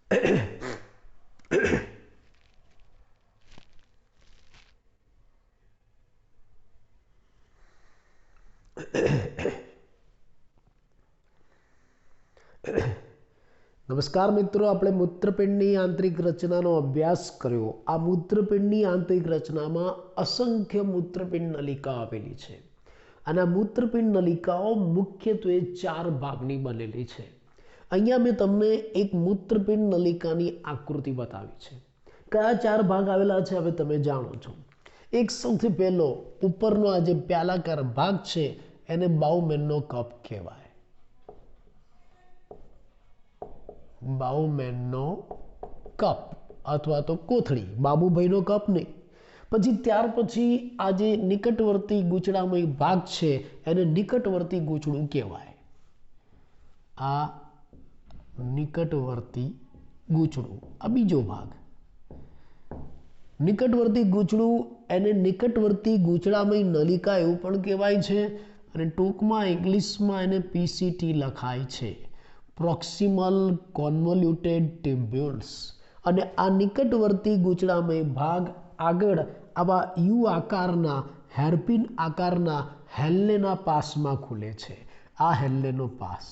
नमस्कार मित्रों, આપણે મૂત્રપિંડની આંતરિક રચનાનો અભ્યાસ કર્યો। આ મૂત્રપિંડની આંતરિક રચનામાં અસંખ્ય મૂત્રપિંડ નલિકા આવેલી છે અને આ મૂત્રપિંડ નલિકાઓ મુખ્યત્વે 4 ભાગની બનેલી છે। અહીંયા મેં તમને એક મૂત્રપિંડ નલિકાની આકૃતિ બતાવી છે। કયા 4 ભાગ આવેલા છે હવે તમે જાણો છો। એક સૌથી પહેલો ઉપરનો આ જે પ્યાલાકાર ભાગ છે એને બાઉમેનનો કપ કહેવાય। બાઉમેનનો કપ અથવા તો કોથળી, બાબુભાઈનો કપ નહીં। પછી ત્યાર પછી આ જે નિકટવર્તી ગૂંચળામય ભાગ છે એને નિકટવર્તી ગૂંચળું કહેવાય। આ નિકટવર્તી ગૂંચળું, આ બીજો ભાગ। નિકટવર્તી ગૂંચળું એને નિકટવર્તી ગૂંચળામય નલિકા એવું પણ કહેવાય છે અને ટૂંકમાં ઇંગ્લિશમાં એને પીસીટી લખાય છે, પ્રોક્સિમલ કોન્વોલ્યુટેડ ટ્યુબ્યુલ્સ। અને આ નિકટવર્તી ગૂંચળામય ભાગ આગળ આવા યુ આકારના હેરપિન આકારના હેલ્લેના પાસમાં ખુલે છે। આ હેલ્લેનો પાસ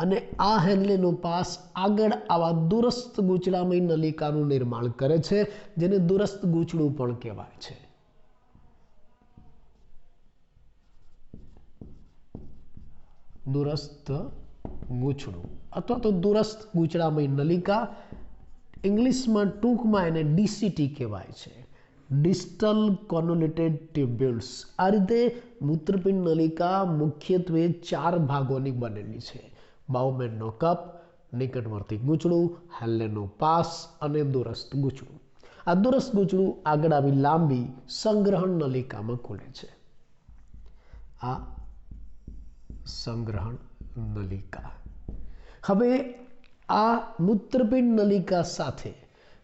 અને આ હેલ્લેનો પાસ આગળ આવા દૂરસ્થ ગૂંચળામય નલિકાનું નિર્માણ કરે છે, જેને દૂરસ્થ ગૂંચળું પણ કહેવાય છે। दूरस्थ गूंचड़ू अथवा तो दूरस्थ गूंचड़ामय नलिका, इंग्लिश में टूंक में एने डीसीटी कहवाय छे, डिस्टल कॉन्वोल्यूटेड ट्यूब्यूल्स। आ रीते मूत्रपिंड नलिका मुख्यत्वे 4 भागोनी बनेली छे, बाउमेननो कप, निकटवर्ती गूंचड़ू, हेल्लेनो पास अने दूरस्थ गूंचड़ू। आ दूरस्थ गूंचड़ू आगळ आवी लांबी संग्रहण नलिका में खुले छे। आ संग्रहण नलिका। हवे आ मूत्रपिंड नलिका साथे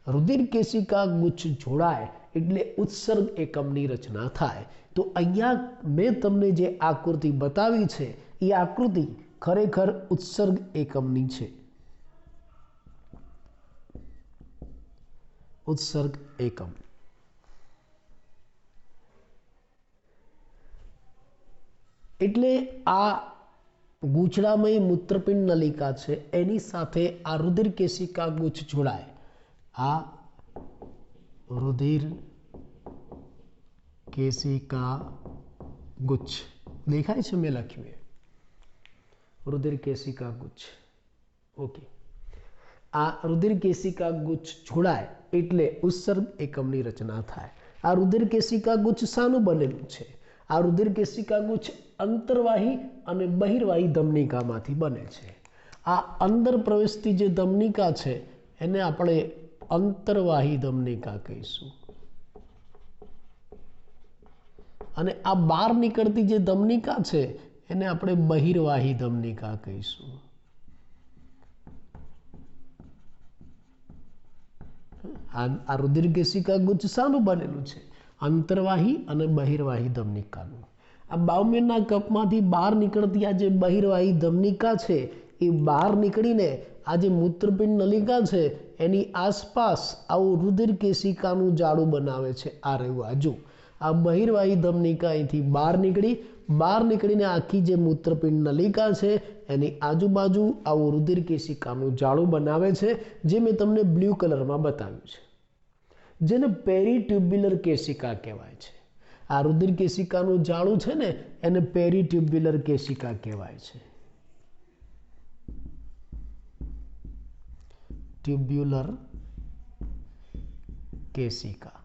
रुधिर केशिका गुच्छ जोड़ाय એટલે ઉત્સર્ગ એકમની રચના થાય। તો અહીંયા મેં તમને જે આકૃતિ બતાવી છે એ આકૃતિ ખરેખર ઉત્સર્ગ એકમની છે। ઉત્સર્ગ એકમ એટલે આ ગૂંચળામય મૂત્રપિંડ નલિકા છે એની સાથે આ રુધિર કેશિકા ગુચ્છ જોડાય। આ રુધિર કેશિકા ગુચ્છ દેખાય છે, મેં લખ્યું है रुधिर केशिका गुच्छ। ओके, आ रुधिर केशिका गुच्छ जोड़ाय એટલે ઉત્સર્ગ એકમની રચના થાય। આ રુધિર કેશિકા ગુચ્છ શાનું બનેલું છે? આ રુધિર કેશિકા ગુચ્છ અંતર્વાહી અને બહિર્વાહી ધમનિકામાંથી બને છે। આ અંદર પ્રવેશતી જે ધમનિકા છે એને આપણે અંતર્વાહી ધમનિકા કહીશું અને આ બહાર નીકળતી જે ધમનિકા છે એને આપણે બહિર્વાહી ધમનિકા કહીશું। આ રુધિર કેશિકા ગુચ્છ શાનું બનેલું છે? અંતર્વાહી અને બહિર્વાહી ધમનિકાનું। આ બાઉમેનના કપમાંથી બહાર નીકળતી આ જે બહિર્વાહી ધમનિકા છે એ બહાર નીકળીને આ જે મૂત્રપિંડ નલિકા છે એની આસપાસ આવું રુધિર કેશિકાનું જાળું બનાવે છે। આ રહ્યું, આ જો આ બહિર્વાહી ધમનિકા અહીંથી બહાર નીકળીને આખી જે મૂત્રપિંડ નલિકા છે એની આજુબાજુ આવું રુધિર કેશિકાનું જાળું બનાવે છે, જે મેં તમને બ્લુ કલરમાં બતાવ્યું છે, જેને પેરીટ્યુબ્યુલર કેશિકા કહેવાય છે। આ રુધિર કેશિકાનું જાળું છે ને એને પેરીટ્યુબ્યુલર કેશિકા કહેવાય છે। ટ્યુબ્યુલર કેશિકા,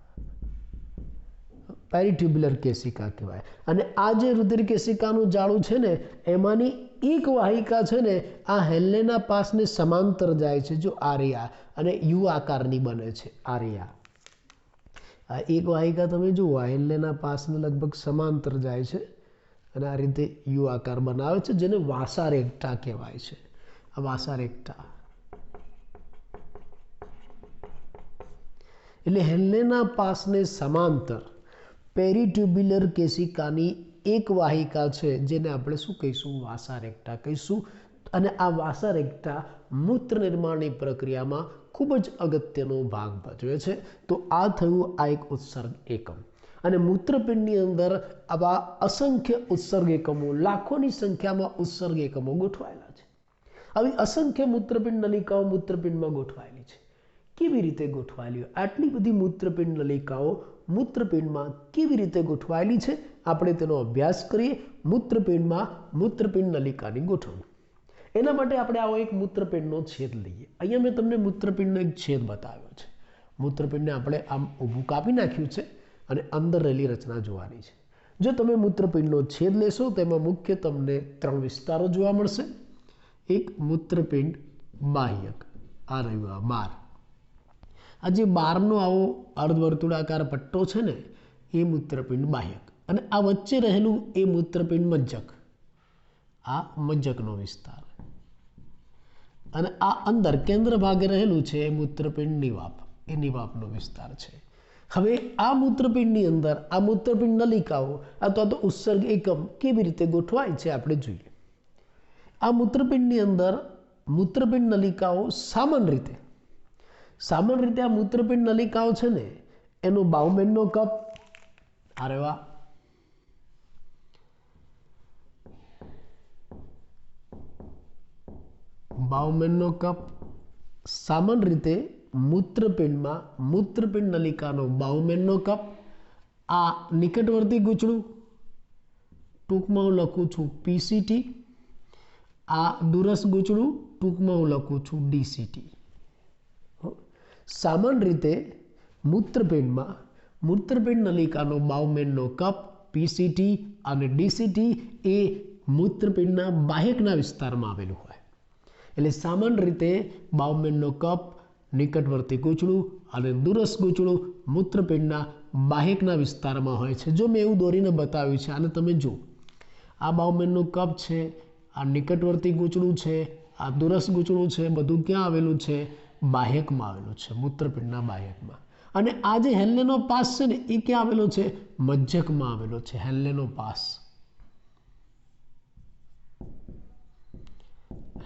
પેરીટ્યુબ્યુલર કેશિકા કહેવાય। અને આ જે રુધિર કેશિકાનું જાળું છે ને એમાંની એક વાહિકા છે ને આ હેલ્લેના પાસને સમાંતર જાય છે, જો આર્યા અને યુ આકારની બને છે। આર્યા આ એક વાહિકા તમે જુઓ હેલ્લેના પાસને લગભગ સમાંતર જાય છે અને આ રીતે યુ આકાર બનાવે છે, જેને વાસા રેક્ટા કહેવાય છે। આ વાસા રેક્ટા એટલે હેલ્લેના પાસને સમાંતર પેરીટ્યુબ્યુલર કેશિકાની એક વાહિકા છે જેને આપણે શું કહીશું? વાસા રેક્ટા કહીશું। અને આ વાસા મૂત્ર નિર્માણની પ્રક્રિયામાં ખૂબ જ અગત્યનો ભાગ ભજવે છે. તો આ થયું આ એક ઉત્સર્ગ એકમ. અને મૂત્રપિંડની અંદર આવા અસંખ્ય ઉત્સર્ગ એકમો, લાખોની સંખ્યામાં ઉત્સર્ગ એકમો ગોઠવાયેલા છે. આવી અસંખ્ય મૂત્રપિંડ નલિકાઓ મૂત્રપિંડમાં ગોઠવાયેલી છે. કેવી રીતે ગોઠવાયેલી? આટલી બધી મૂત્રપિંડ નલિકાઓ મૂત્રપિંડમાં કેવી રીતે ગોઠવાયેલી છે, આપણે તેનો અભ્યાસ કરીએ. મૂત્રપિંડમાં મૂત્રપિંડ નલિકાની ગોઠવણી. એના માટે આપણે આવો એક મૂત્રપિંડનો છેદ લઈએ. અહીંયા મેં તમને મૂત્રપિંડનો એક છેદ બતાવ્યો છે. મૂત્રપિંડને આપણે આમ ઊભું કાપી નાખ્યું છે અને અંદર રહેલી રચના જોવાની છે. જો તમે મૂત્રપિંડનો છેદ લેશો તો એમાં મુખ્ય તમને 3 વિસ્તારો જોવા મળશે. એક મૂત્રપિંડ બાહ્યક, આ રહ્યું આ બાર. આ જે બારનો આવો અર્ધવર્તુળાકાર પટ્ટો છે ને, એ મૂત્રપિંડ બાહ્યક. અને આ વચ્ચે રહેલું એ મૂત્રપિંડ મજ્જક, આ મજ્જકનો વિસ્તાર. અને આ અંદર કેન્દ્ર ભાગે રહેલું છે એ મૂત્રપિંડ નિવાપ, એ નિવાપનો વિસ્તાર છે. હવે આ મૂત્રપિંડની અંદર આ મૂત્રપિંડ નલિકાઓ અથવા તો ઉત્સર્ગ એકમ કેવી રીતે ગોઠવાય છે આપણે જોઈએ. આ મૂત્રપિંડની અંદર મૂત્રપિંડ નલિકાઓ સામાન્ય રીતે આ મૂત્રપિંડ નલિકાઓ છે ને, એનો બાઉમેનનો કપ, અરે વાહ, બાઉમેનનો કપ સામાન્ય રીતે મૂત્રપિંડમાં મૂત્રપિંડ નલિકાનો બાઉમેનનો કપ, આ નિકટવર્તી ગૂંચળું, ટૂંકમાં હું લખું છું પીસીટી, આ દૂરસ્થ ગૂંચળું, ટૂંકમાં હું લખું છું ડીસીટી. સામાન્ય રીતે મૂત્રપિંડમાં મૂત્રપિંડ નલિકાનો બાઉમેનનો કપ, પીસીટી અને ડીસીટી એ મૂત્રપિંડના બાહ્યકના વિસ્તારમાં આવેલું હોય. એટલે સામાન્ય રીતે બાઉમેનનો કપ, નિકટવર્તી ગૂંચળું અને દૂરસ્થ ગૂંચળું મૂત્રપિંડના બાહ્યકના વિસ્તારમાં હોય છે. જો મેં એવું દોરીને બતાવ્યું છે, આને તમે જુઓ. આ બાઉમેનનો કપ છે, આ નિકટવર્તી ગૂંચળું છે, આ દૂરસ્થ ગૂંચળું છે, બધું ક્યાં આવેલું છે? બાહ્યકમાં આવેલું છે, મૂત્રપિંડના બાહ્યકમાં. અને આ જે હેન્લેનો પાસ છે ને, એ ક્યાં આવેલો છે? મજ્જકમાં આવેલો છે. હેન્લેનો પાસ,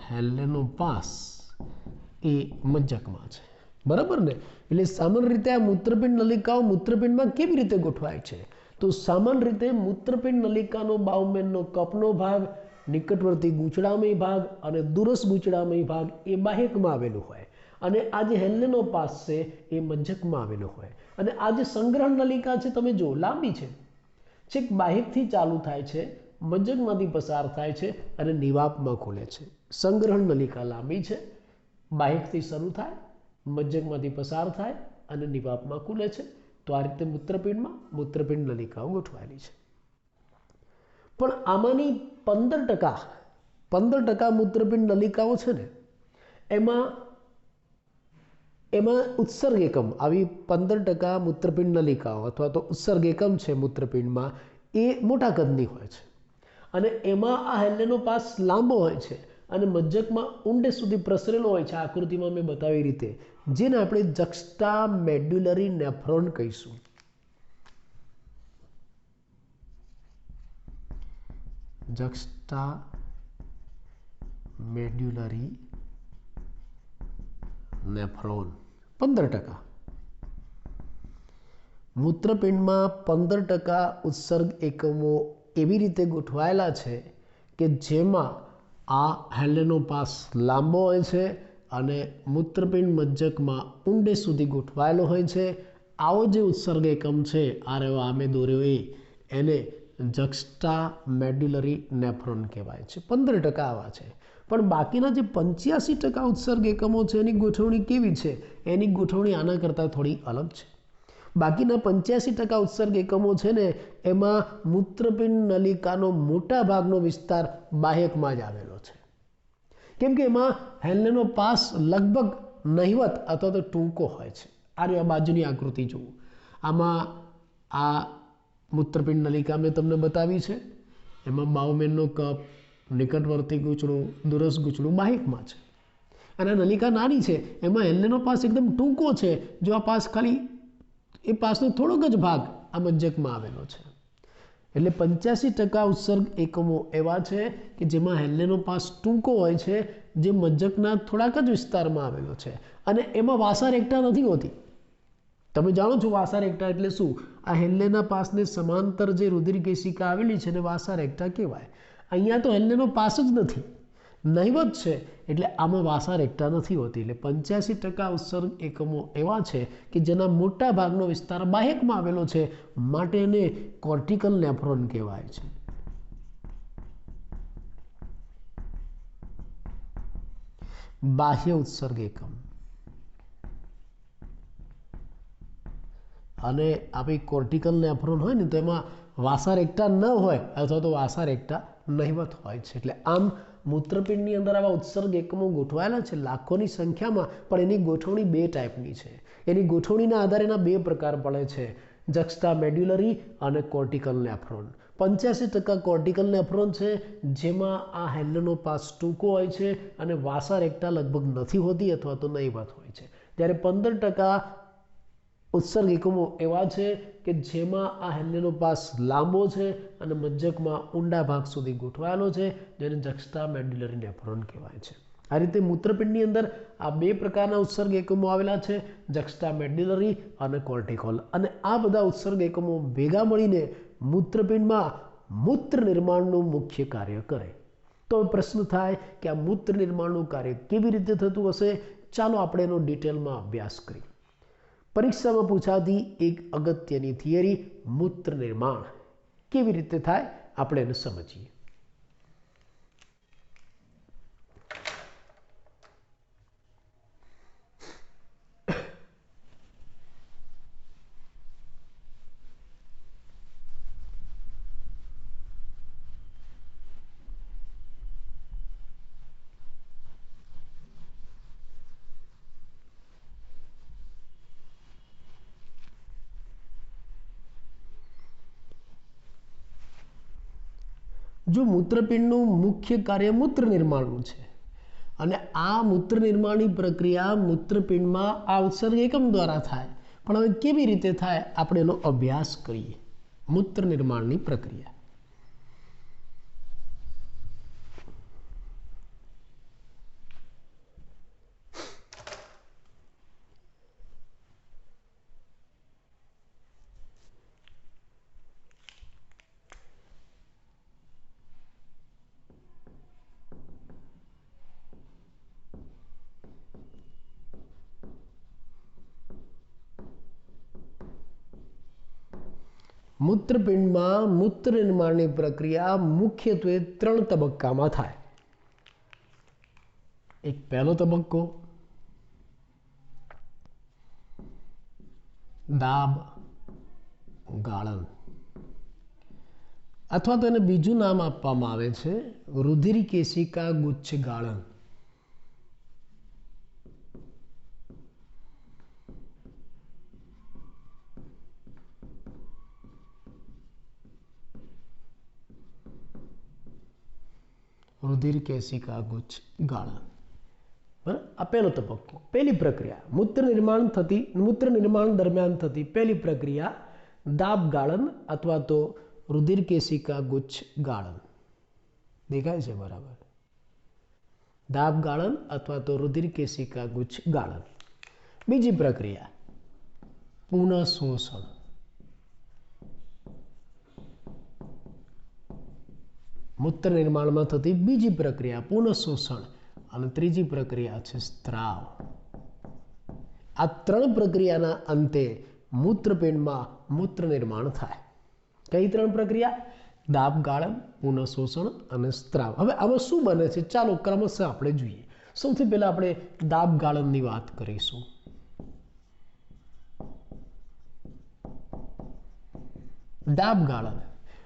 હેન્લેનો પાસ એ મજ્જકમાં છે, બરાબર ને? એટલે સામાન્ય રીતે આ મૂત્રપિંડ નલિકાઓ મૂત્રપિંડમાં કેવી રીતે ગોઠવાય છે? તો સામાન્ય રીતે મૂત્રપિંડ નલિકાનો બાઉમેનનો કપનો ભાગ, નિકટવર્તી ગૂંચળામય ભાગ અને દૂરસ્થ ગૂંચળામય ભાગ એ બાહ્યકમાં આવેલું હોય. અને આ જે હેન્લેનો પાસ છે એ મજ્જકમાં આવેલો હોય. અને આ જે સંગ્રહણ નલિકા છે, તમે જો લાંબી છે, છેક બાહ્યકથી ચાલુ થાય છે, મજ્જકમાંથી પસાર થાય છે અને નિવાપમાં ખુલે છે. સંગ્રહણ નલિકા લાંબી છે, બાહ્યકથી શરૂ થાય, મજ્જકમાંથી પસાર થાય અને નિવાપમાં ખુલે છે. તો આ રીતે મૂત્રપિંડમાં મૂત્રપિંડ નલિકાઓ ગોઠવાયેલી છે. પણ આમાંની 15% મૂત્રપિંડ નલિકાઓ છે ને, એમાં ઉત્સર્ગ એકમ, આવી 15% મૂત્રપિંડ નલિકાઓ અથવા તો ઉત્સર્ગ એકમ છે મૂત્રપિંડમાં, એ મોટા કદની હોય છે. અને એમાં આ હેન્લેનો પાસ લાંબો હોય છે અને મજ્જકમાં ઊંડે સુધી પ્રસરેલો હોય છે. આકૃતિમાં મેં બતાવી રીતે, જેને આપણે જક્સ્ટા મેડ્યુલરી નેફ્રોન કહીશું. જક્સ્ટા મેડ્યુલરી નેફ્રોન 15%. મૂત્રપિંડમાં 15% ઉત્સર્ગ એકમો એવી રીતે ગોઠવાયેલા છે કે જેમાં આ હેન્લેનો પાસ લાંબો હોય છે અને મૂત્રપિંડ મજ્જકમાં ઊંડે સુધી ગોઠવાયેલો હોય છે. આવો જે ઉત્સર્ગ એકમ છે, આ રહ્યો આમે દોર્યો એને જક્સ્ટા મેડ્યુલરી નેફ્રોન કહેવાય છે. 15% આવા છે. પણ બાકીના જે 85% ઉત્સર્ગ એકમો છે, એની ગોઠવણી કેવી છે? એની ગોઠવણી આના કરતાં થોડી અલગ છે. બાકીના 85% ઉત્સર્ગ એકમો છે ને, એમાં મૂત્રપિંડ નલિકાનો મોટા ભાગનો વિસ્તાર બાહ્યકમાં જ આવેલો છે. કેમ કે એમાં હેન્લેનો પાસ લગભગ નહિવત અથવા તો ટૂંકો હોય છે. આ બાજુની આકૃતિ જુઓ. આમાં આ મૂત્રપિંડ નલિકા મેં તમને બતાવી છે. એમાં બાઉમેનનો કપ, નિકટવર્તી ગૂંચળું, દૂરસ્થ ગૂંચળું બાહ્યકમાં છે. અને આ નલિકા નાની છે, એમાં હેન્લેનો પાસ એકદમ ટૂંકો છે. જો આ પાસ ખાલી એ પાસનો થોડોક જ ભાગ આ મજ્જકમાં આવેલો છે. એટલે 85% ઉત્સર્ગ એકમો એવા છે કે જેમાં હેલ્લેનો પાસ ટૂંકો હોય છે, જે મજ્જકના થોડાક જ વિસ્તારમાં આવેલો છે અને એમાં વાસારેખતા નથી હોતી. તમે જાણો છો વાસારેખતા એટલે શું? આ હેલ્લેના પાસને સમાંતર જે રુધિર કેશિકા આવેલી છે એને વાસારેખતા કહેવાય. અહીંયા તો હેલ્લેનો પાસ જ નથી, નહીવત છે, એટલે આમાં વાસારેખતા નથી હોતી. એટલે 85% ઉત્સર્ગ એકમો એવા છે કે જેના મોટા ભાગનો વિસ્તાર બાહ્યકમાં આવેલો છે, માટે એને કોર્ટિકલ નેફ્રોન કહેવાય છે. બાહ્ય ઉત્સર્ગ એકમ. અને આપણી કોર્ટિકલ નેફ્રોન હોય ને તો એમાં વાસારેખતા ન હોય અથવા તો વાસારેખતા નહીવત હોય છે. એટલે આમ મૂત્રપિંડની અંદર આવા ઉત્સર્ગ એકમો ગોઠવાયેલા છે લાખોની સંખ્યામાં, પણ એની ગોઠવણી બે ટાઈપની છે. એની ગોઠવણીના આધારે એના બે પ્રકાર પડે છે, જક્સ્ટા મેડ્યુલરી અને કોર્ટિકલ નેફ્રોન. 85% કોર્ટિકલ નેફ્રોન છે, જેમાં આ હેલ્લેનો પાસ ટૂંકો હોય છે અને વાસારેખતા લગભગ નથી હોતી અથવા તો નહીવત હોય છે. ત્યારે 15% ઉત્સર્ગ એકમો એવા છે કે જેમાં આ હેલ્લેનો પાસ લાંબો છે અને મજ્જકમાં ઊંડા ભાગ સુધી ગોઠવાયેલો છે, જેને જક્સ્ટા મેડ્યુલરી નેફ્રોન કહેવાય છે. આ રીતે મૂત્રપિંડની અંદર આ બે પ્રકારના ઉત્સર્ગ એકમો આવેલા છે, જક્સ્ટા મેડ્યુલરી અને કોર્ટિકોલ. અને આ બધા ઉત્સર્ગ એકમો ભેગા મળીને મૂત્રપિંડમાં મૂત્ર નિર્માણનું મુખ્ય કાર્ય કરે. તો પ્રશ્ન થાય કે આ મૂત્ર નિર્માણનું કાર્ય કેવી રીતે થતું હશે? ચાલો આપણે એનો ડિટેલમાં અભ્યાસ કરીએ. પરીક્ષામાં પૂછાતી એક અગત્યની થિયરી મૂત્ર નિર્માણ કેવી રીતે થાય આપણે એને સમજીએ. જો મૂત્રપિંડનું મુખ્ય કાર્ય મૂત્ર નિર્માણનું છે અને આ મૂત્ર નિર્માણની પ્રક્રિયા મૂત્રપિંડમાં આ ઉત્સર્ગ એકમ દ્વારા થાય, પણ હવે કેવી રીતે થાય આપણે એનો અભ્યાસ કરીએ. મૂત્ર નિર્માણની પ્રક્રિયા. મૂત્રપિંડમાં મૂત્ર નિર્માણની પ્રક્રિયા મુખ્યત્વે 3 તબક્કામાં થાય. એક પહેલો તબક્કો દાબ ગાળણ, અથવા તો એને બીજું નામ આપવામાં આવે છે રુધિર કેશિકા ગુચ્છ ગાળણ. રુધિર કેશિકા ગુચ્છ ગાળણ. બરાબર, આ પહેલો તબક્કો, પહેલી પ્રક્રિયા. મૂત્ર નિર્માણ દરમિયાન થતી પહેલી પ્રક્રિયા દાબ ગાળણ અથવા તો રુધિર કેશિકા ગુચ્છ ગાળણ. દેખાય છે બરાબર? દાબ ગાળણ અથવા તો રુધિર કેશિકા ગુચ્છ ગાળણ. બીજી પ્રક્રિયા પુનઃશોષણ. મૂત્ર નિર્માણમાં થતી બીજી પ્રક્રિયા પુનઃશોષણ. અને ત્રીજી પ્રક્રિયા છે સ્ત્રાવ. આ 3 પ્રક્રિયાના અંતે મૂત્રપિંડમાં મૂત્ર નિર્માણ થાય. કઈ 3 પ્રક્રિયા? દાબ ગાળણ, પુનઃશોષણ અને સ્ત્રાવ. હવે આમાં શું બને છે ચાલો ક્રમશઃ આપણે જોઈએ. સૌથી પહેલા આપણે દાબ ગાળણની વાત કરીશું. દાબ ગાળણ,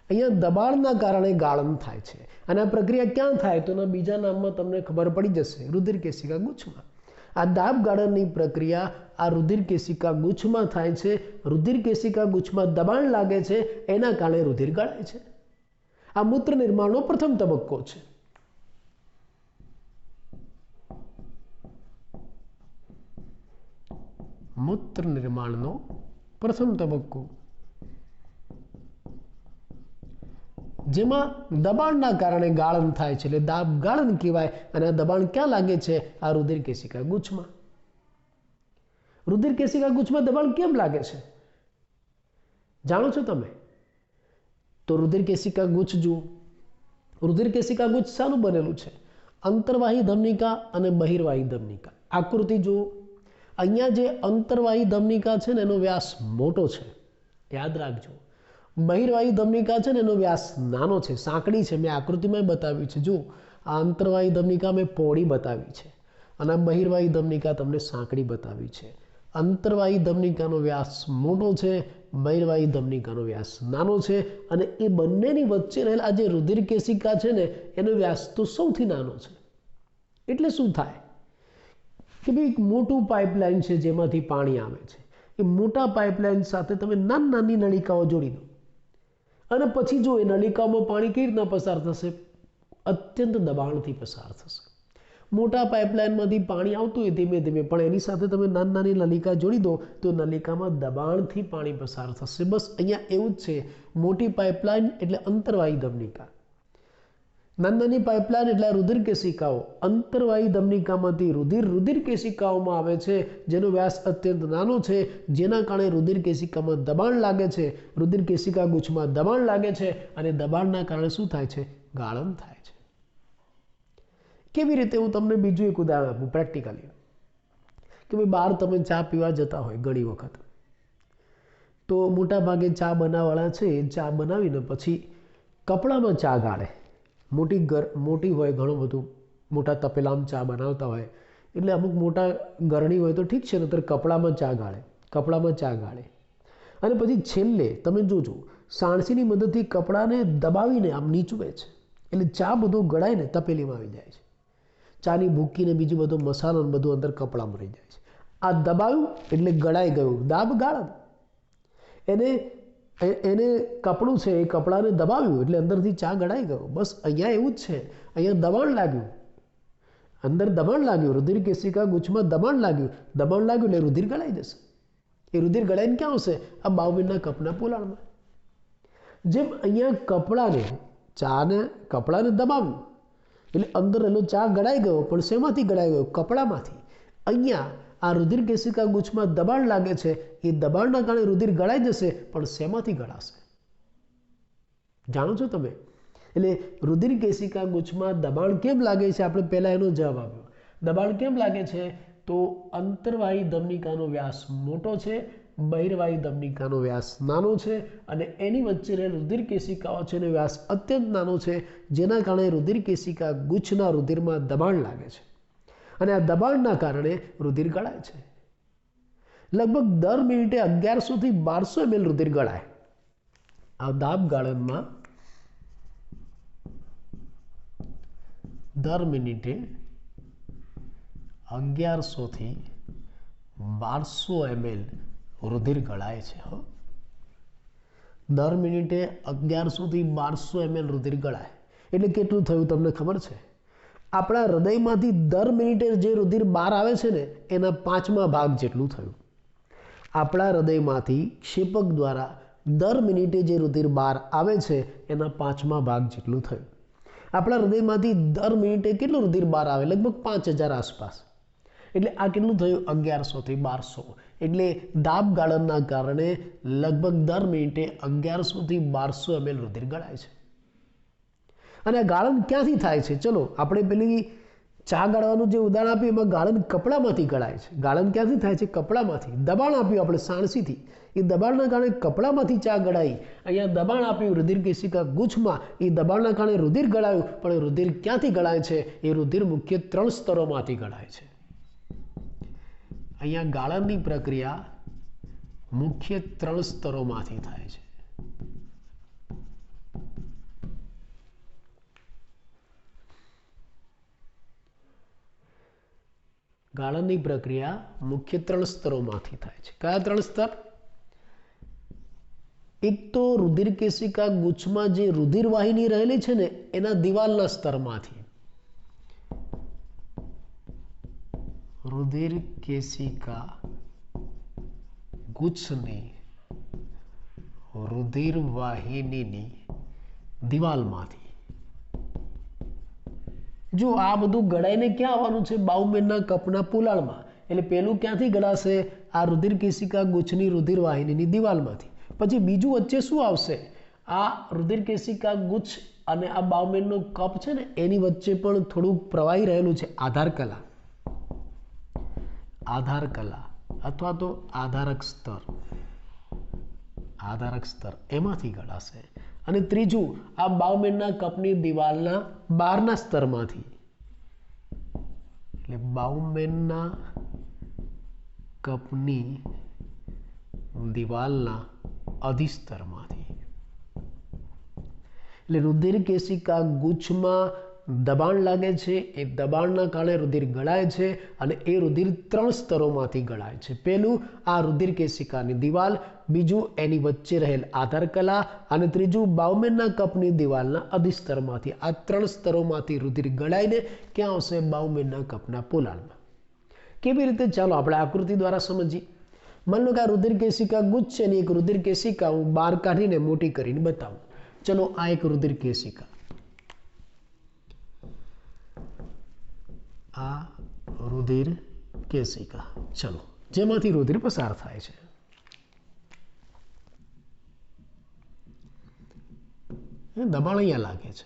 અહીંયા દબાણના કારણે ગાળણ થાય છે અને આ પ્રક્રિયા ક્યાં થાય તો એના બીજા નામમાં તમને ખબર પડી જશે, રુધિર કેશિકા ગુચ્છમાં. આ દાબ ગાળણની પ્રક્રિયા આ રુધિર કેશિકા ગુચ્છમાં થાય છે. રુધિર કેશિકા ગુચ્છમાં દબાણ લાગે છે, એના કારણે રુધિર ગળાય છે. આ મૂત્ર નિર્માણનો પ્રથમ તબક્કો છે. મૂત્ર નિર્માણનો પ્રથમ તબક્કો. જેમાં દબાણના કારણે ગાળણ થાય છે, એટલે દાબ ગાળણ કહેવાય. અને આ દબાણ ક્યાં લાગે છે? આ રુધિર કેશિકા ગુચ્છમાં. રુધિર કેશિકા ગુચ્છમાં દબાણ કેમ લાગે છે જાણો છો તમે? તો રુધિર કેશિકા ગુચ્છ જુઓ. રુધિર કેશિકા ગુચ્છ શાનું બનેલું છે? અંતર્વાહી ધમનિકા અને બહિર્વાહી ધમનિકા. આકૃતિ જુઓ. અહીંયા જે અંતર્વાહી ધમનિકા છે ને એનો વ્યાસ મોટો છે, યાદ રાખજો. બહિર્વાહી ધમનિકા છે ને એનો વ્યાસ નાનો છે, સાંકડી છે. મેં આકૃતિમાં બતાવી છે. જો આ અંતર્વાહી ધમનિકા મેં પહોળી બતાવી છે અને આ બહિર્વાહી ધમનિકા તમને સાંકડી બતાવી છે. અંતર્વાહી ધમનિકાનો વ્યાસ મોટો છે, બહિર્વાહી ધમનિકાનો વ્યાસ નાનો છે. અને એ બંનેની વચ્ચે રહેલા જે રુધિર કેશિકા છે ને એનો વ્યાસ તો સૌથી નાનો છે. એટલે શું થાય કે ભાઈ એક મોટું પાઇપલાઇન છે જેમાંથી પાણી આવે છે. એ મોટા પાઇપલાઇન સાથે તમે નાની નાની નળિકાઓ જોડી દો અને પછી જો એ નળિકાઓમાં પાણી કેવી રીતના પસાર થશે? અત્યંત દબાણથી પસાર થશે. મોટા પાઇપલાઇનમાંથી પાણી આવતું હોય ધીમે ધીમે, પણ એની સાથે તમે નાની નાની નલિકા જોડી દો તો નલિકામાં દબાણથી પાણી પસાર થશે. બસ અહીંયા એવું જ છે. મોટી પાઇપલાઇન એટલે અંતર્વાહી ધમનિકા, નાની નાની પાઇપલાઇન એટલે રુધિર કેશિકાઓ. અંતર્વાહી ધમનિકામાંથી રુધિર કેશિકાઓમાં આવે છે જેનો વ્યાસ અત્યંત નાનો છે, જેના કારણે રુધિર કેશિકામાં દબાણ લાગે છે. રુધિર કેશિકા ગુચ્છમાં દબાણ લાગે છે અને દબાણના કારણે શું થાય છે? ગાળણ થાય છે. કેવી રીતે? હું તમને બીજું એક ઉદાહરણ આપું પ્રેક્ટિકલી. કે ભાઈ બહાર તમે ચા પીવા જતા હોય ઘણી વખત, તો મોટા ભાગે ચા બનાવવાળા છે એ ચા બનાવીને પછી કપડામાં ચા ગાળે. મોટી હોય, ઘણું બધું મોટા તપેલામાં ચા બનાવતા હોય એટલે અમુક મોટા ગરણી હોય તો ઠીક છે, નહીતર કપડામાં ચા ગાળે. અને પછી છેલ્લે તમે જોજો સાણસીની મદદથી કપડાને દબાવીને આમ નીચવે છે, એટલે ચા બધું ગળાઈને તપેલીમાં આવી જાય છે. ચાની ભૂકીને બીજું બધો મસાલો ને બધું અંદર કપડામાં રહી જાય છે. આ દબાવ્યું એટલે ગળાઈ ગયું, દાબ ગાળણ. એને કપડું છે એ કપડાને દબાવ્યું એટલે અંદરથી ચા ગળાઈ ગયો. બસ અહીંયા એવું જ છે. અહીંયા દબાણ લાગ્યું, અંદર દબાણ લાગ્યું, રુધિર કેશિકા ગુચ્છમાં દબાણ લાગ્યું એટલે રુધિર ગળાઈ જશે. એ રુધિર ગળાઈને ક્યાં આવશે? આ બાહુબિંદના કપના પોલાણમાં. જેમ અહીંયા કપડાને દબાવ્યું એટલે અંદર એનો ચા ગળાઈ ગયો, પણ શેમાંથી ગળાઈ ગયો? કપડામાંથી. અહીંયા આ રુધિર કેશિકા ગુચ્છમાં દબાણ લાગે છે, એ દબાણના કારણે રુધિર ગળાઈ જશે, પણ શેમાંથી ગળાશે? જાણો છો તમે? એટલે રુધિર કેશિકા ગુચ્છમાં દબાણ કેમ લાગે છે? આપણે પહેલા એનો જવાબ આપ્યો. દબાણ કેમ લાગે છે? તો અંતર્વાહી ધમનિકાનો વ્યાસ મોટો છે, બહિર્વાહી ધમનિકાનો વ્યાસ નાનો છે અને એની વચ્ચે રુધિર કેશિકાઓ છે એનો વ્યાસ અત્યંત નાનો છે, જેના કારણે રુધિર કેશિકા ગુચ્છના રુધિરમાં દબાણ લાગે છે અને આ દબાણના કારણે રુધિર ગળાય છે. લગભગ દર મિનિટે 1100 થી 1200 ml રુધિર ગળાય. આ દાબ ગાળણમાં દર મિનિટે 1100 થી 1200 ml રુધિર ગળાય છે. દર મિનિટે 1100 થી 1200 ml રુધિર ગળાય એટલે કેટલું થયું તમને ખબર છે? આપણા હૃદયમાંથી દર મિનિટે જે રુધિર બહાર આવે છે ને એના 5મા ભાગ જેટલું થયું. આપણા હૃદયમાંથી ક્ષેપક દ્વારા દર મિનિટે જે રુધિર બહાર આવે છે એના 5મા ભાગ જેટલું થયું. આપણા હૃદયમાંથી દર મિનિટે કેટલું રુધિર બહાર આવે? લગભગ 5000 આસપાસ. એટલે આ કેટલું થયું? 1100 થી 1200. એટલે દાબ ગાળણના કારણે લગભગ દર મિનિટે 1100 થી 1200 ml રુધિર ગળાય છે. અને આ ગાળણ ક્યાંથી થાય છે? ચલો આપણે પેલી ચા ગાળવાનું જે ઉદાહરણ આપ્યું એમાં ગાળણ કપડામાંથી ગળાય છે. ગાળણ ક્યાંથી થાય છે? કપડામાંથી. દબાણ આપ્યું આપણે સાણસીથી, એ દબાણના કારણે કપડામાંથી ચા ગળાઈ. અહીંયા દબાણ આપ્યું રુધિર કેશિકા ગુચ્છમાં, એ દબાણના કારણે રુધિર ગળાયું. પણ રુધિર ક્યાંથી ગળાય છે? એ રુધિર મુખ્ય 3 સ્તરોમાંથી ગળાય છે. અહીંયા ગાળણની પ્રક્રિયા મુખ્ય 3 સ્તરોમાંથી થાય છે. ગાળણની પ્રક્રિયા મુખ્ય 3 સ્તરોમાંથી થાય છે. કયા 3 સ્તર? એક તો રુધિર કેશિકા ગુચ્છમાં જે રુધિર વાહિની રહેલી છે ને એના દિવાલના સ્તરમાંથી. રુધિર કેશિકા ગુચ્છની રુધિર વાહિનીની દિવાલમાંથી. જો આ બધું ગળાઈને ક્યાં આવવાનું છે? બાઉમેનના કપના પોલાણમાં. એટલે પેલું ક્યાંથી ગળાશે? આ રુધિર કેશિકા ગુચ્છની રુધિર વાહિનીની દિવાલમાંથી. પછી બીજું વચ્ચે શું આવશે? આ રુધિર કેશિકા ગુચ્છ અને આ બાઉમેનનો કપ છે ને એની વચ્ચે પણ થોડું પ્રવાહી રહેલું છે, આધાર કલા. આધાર કલા અથવા તો આધારક સ્તર. આધારક સ્તર એમાંથી ગળાશે. અને ત્રીજું આ બાઉમેનના કપની દિવાલના બહારના સ્તરમાંથી. એટલે બાઉમેનના કપની દિવાલના અધિસ્તરમાંથી. એટલે રુધિર કેશિકા ગુચ્છમાં દબાણ લાગે છે, એ દબાણના કારણે રુધિર ગળાય છે અને એ રુધિર 3 સ્તરોમાંથી ગળાય છે. પહેલું આ રુધિર કેશિકાની દિવાલ, બીજું એની વચ્ચે રહેલ આધાર કલા અને ત્રીજું બાઉમેનના કપની દિવાલના અધિસ્તરમાંથી. આ 3 સ્તરોમાંથી રુધિર ગળાઈને ક્યાં આવશે? બાઉમેનના કપના પોલાણમાં. કેવી રીતે? ચાલો આપણે આકૃતિ દ્વારા સમજીએ. માની લો કે આ રુધિર કેશિકા ગુચ્છ છે ને એક રુધિર કેશિકા હું બહાર કાઢીને મોટી કરીને બતાવું. ચલો આ એક રુધિર કેશિકા, આ રુધિર કેશિકા, ચલો જેમાંથી રુધિર પસાર થાય છે. દબાણ અહીંયા લાગે છે.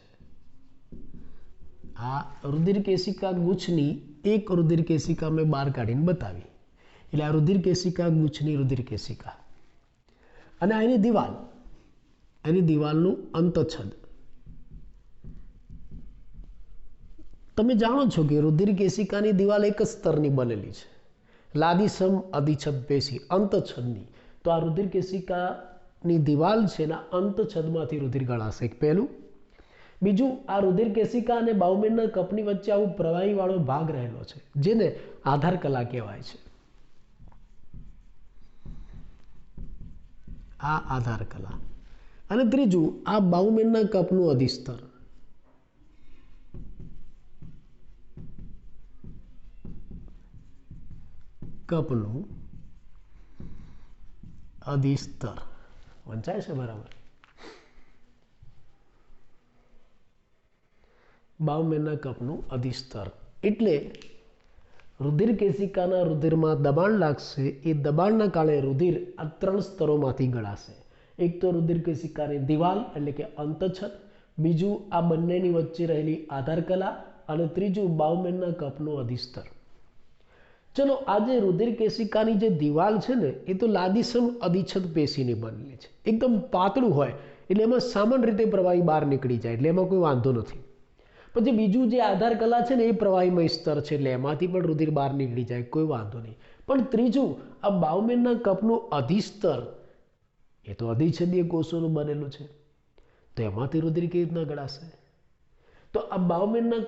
આ રુધિર કેશિકા ગુચ્છની એક રુધિર કેશિકા મેં બહાર કાઢીને બતાવી. એટલે આ રુધિર કેશિકા ગુચ્છની રુધિર કેશિકા અને એની દિવાલ, એની દિવાલનું અંતછદ. તમે જાણો છો કે રુધિર કેશિકાની દિવાલ એક જ સ્તરની બનેલી છે, લાદીસમ અધિચ્છદ પેશી અંતછદની. તો આ રુધિર કેશિકાની દિવાલ છે એના અંતછદમાંથી રુધિર ગળાશે. પહેલું. બીજું આ રુધિર કેશિકા અને બાઉમેનના કપની વચ્ચે આવું પ્રવાહી વાળો ભાગ રહેલો છે જેને આધાર કલા કહેવાય છે. આ આધાર કલા. અને ત્રીજું આ બાઉમેનના કપનું અધિસ્તર. કપનું અધિસ્તર વંચાય છે બરાબર. બાઉમેનના કપનું અધિસ્તર એટલે રુધિર કેશિકાના રુધિરમાં દબાણ લાગશે, એ દબાણના કારણે રુધિર આ 3 સ્તરોમાંથી ગળાશે. એક તો રુધિર કેશિકાની દિવાલ એટલે કે અંતછદ, બીજું આ બંનેની વચ્ચે રહેલી આધાર કલા અને ત્રીજું બાઉમેનના કપનું અધિસ્તર. ચલો આ જે રુધિર કેશિકાની જે દિવાલ છે ને એ તો લાદીસમ અધિચ્છદ પેશીની બનેલી છે. એકદમ પાતળું હોય એટલે એમાં સામાન્ય રીતે પ્રવાહી બહાર નીકળી જાય એટલે એમાં કોઈ વાંધો નથી. પછી બીજું જે આધાર કલા છે ને એ પ્રવાહીમય સ્તર છે એટલે એમાંથી પણ રુધિર બહાર નીકળી જાય, કોઈ વાંધો નહીં. પણ ત્રીજું આ બાઉમેનના કપનું અધિસ્તર એ તો અધિચ્છદીય કોષોનું બનેલું છે, તો એમાંથી રુધિર કેવી રીતના ગળાશે? તો આ બાઉમેનના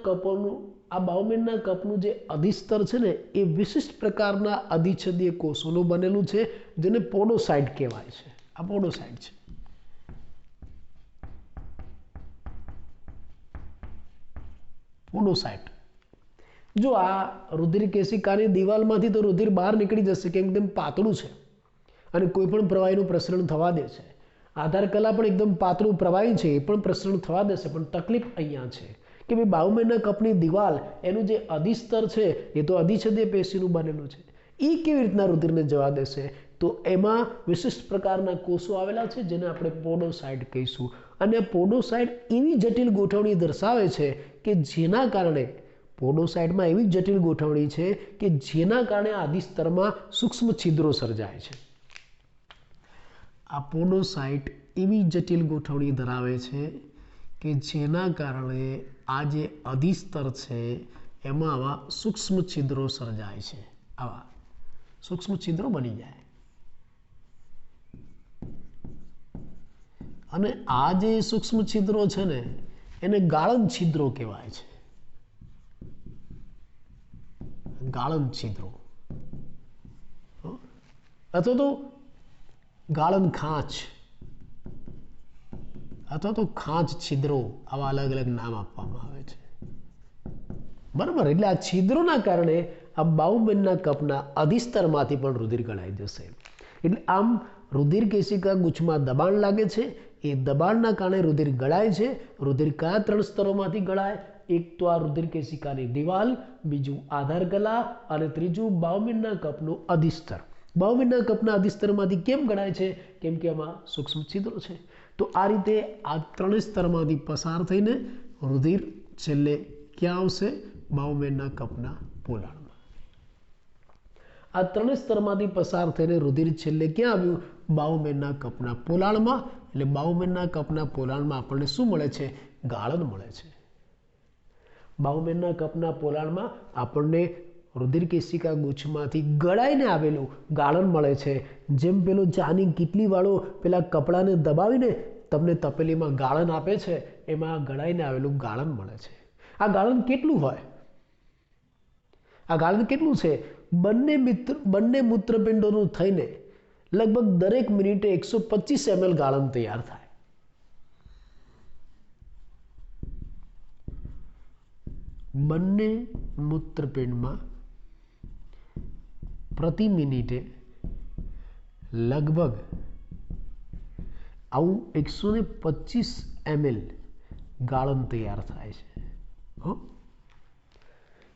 કપનું જે અધિસ્તર છે ને એ વિશિષ્ટ પ્રકારના અધિચ્છદીય કોષોનું બનેલું છે જેને પોડોસાઇટ કહેવાય છે. આ પોડોસાઇટ છે. પોડોસાઇટ. જો આ રુધિર કેશિકાની દિવાલમાંથી તો રુધિર બહાર નીકળી જશે કે એકદમ પાતળું છે અને કોઈ પણ પ્રવાહીનું પ્રસરણ થવા દે છે. આધાર કલા પણ એકદમ પાતળું પ્રવાહી છે, એ પણ પ્રસરણ થવા દેશે. પણ તકલીફ અહીંયા છે કે ભાઈ બાઉમેનના કપની દિવાલ એનું જે અધિસ્તર છે એ તો અધિચ્છદીય પેશીનું બનેલું છે, એ કેવી રીતના રુધિરને જવા દેશે? તો એમાં વિશિષ્ટ પ્રકારના કોષો આવેલા છે જેને આપણે પોડોસાઇટ કહીશું. અને પોડોસાઇટ એવી જટિલ ગોઠવણી દર્શાવે છે કે જેના કારણે પોડોસાઇટમાં એવી જટિલ ગોઠવણી છે કે જેના કારણે આદિસ્તરમાં સૂક્ષ્મ છિદ્રો સર્જાય છે. આ પોડોસાઇટ એવી જટિલ ગોઠવણી ધરાવે છે કે જેના કારણે આ જે અધિસ્તર છે એમાં આવા સૂક્ષ્મ છિદ્રો સર્જાય છે. આવા સૂક્ષ્મ છિદ્રો બની જાય. અને આ જે સૂક્ષ્મ છિદ્રો છે ને એને ગાળણ છિદ્રો કહેવાય છે. ગાળણ છિદ્રો અથવા તો ગાળણ ખાંચ અથવા તો ખાંચ છિદ્રો, આવા અલગ અલગ નામ આપવામાં આવે છે. બરાબર. એટલે આ છિદ્રોના કારણે આ બાઉમેનના કપના અધિસ્તરમાંથી પણ રુધિર ગળાઈ જશે. એટલે આમ રુધિર કેશિકા ગુચ્છમાં દબાણ લાગે છે, એ દબાણના કારણે રુધિર ગળાય છે. રુધિર કયા 3 સ્તરોમાંથી ગળાય? એક તો આ રુધિર કેશિકાની દિવાલ, બીજું આધાર કલા અને ત્રીજું બાઉમેનના કપનું અધિસ્તર. બાઉમેનના કપના અધિસ્તરમાંથી કેમ ગળાય છે? કેમ કે આમાં સૂક્ષ્મ છિદ્રો છે. તો આ રીતે આ 3 સ્તરમાંથી પસાર થઈને રુધિર છેલ્લે ક્યાં આવશે? બાઉમેનના કપના પોલાણમાં. આ 3 સ્તરમાંથી પસાર થઈને રુધિર છેલ્લે ક્યાં આવ્યું? બાઉમેનના કપના પોલાણમાં. એટલે બાઉમેનના કપના પોલાણમાં આપણને શું મળે છે? ગાળણ મળે છે. બાઉમેનના કપના પોલાણમાં આપણને રુધિર કેશિકા ગુચ્છમાંથી ગળાઈને આવેલું ગાળણ મળે છે. જેમ પેલો ચાની કીટલી વાળો પેલા કપડાને દબાવીને તમને તપેલીમાં ગાળણ આપે છે, એમાં ગળાઈને આવેલું ગાળણ મળે છે. આ ગાળણ કેટલું હોય? આ ગાળણ કેટલું છે? બંને મૂત્રપિંડોનું થઈને લગભગ દરેક મિનિટે 125 ml ગાળણ તૈયાર થાય. બંને મૂત્રપિંડમાં પ્રતિ મિનિટે લગભગ આવું 125 ml ગાળણ તૈયાર થાય છે.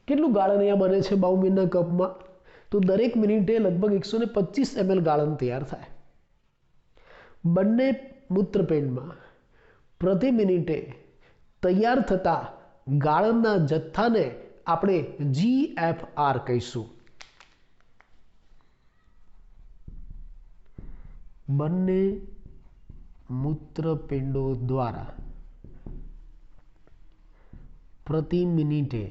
કેટલું ગાળણ અહીંયા બને છે બાઉમેનના કપમાં? તો દરેક મિનિટે લગભગ 125 ml ગાળણ તૈયાર થાય. બંને મૂત્રપિંડમાં પ્રતિ મિનિટે તૈયાર થતા ગાળણના જથ્થાને આપણે GFR કહીશું. બંને મૂત્રપિંડો દ્વારા પ્રતિ મિનિટે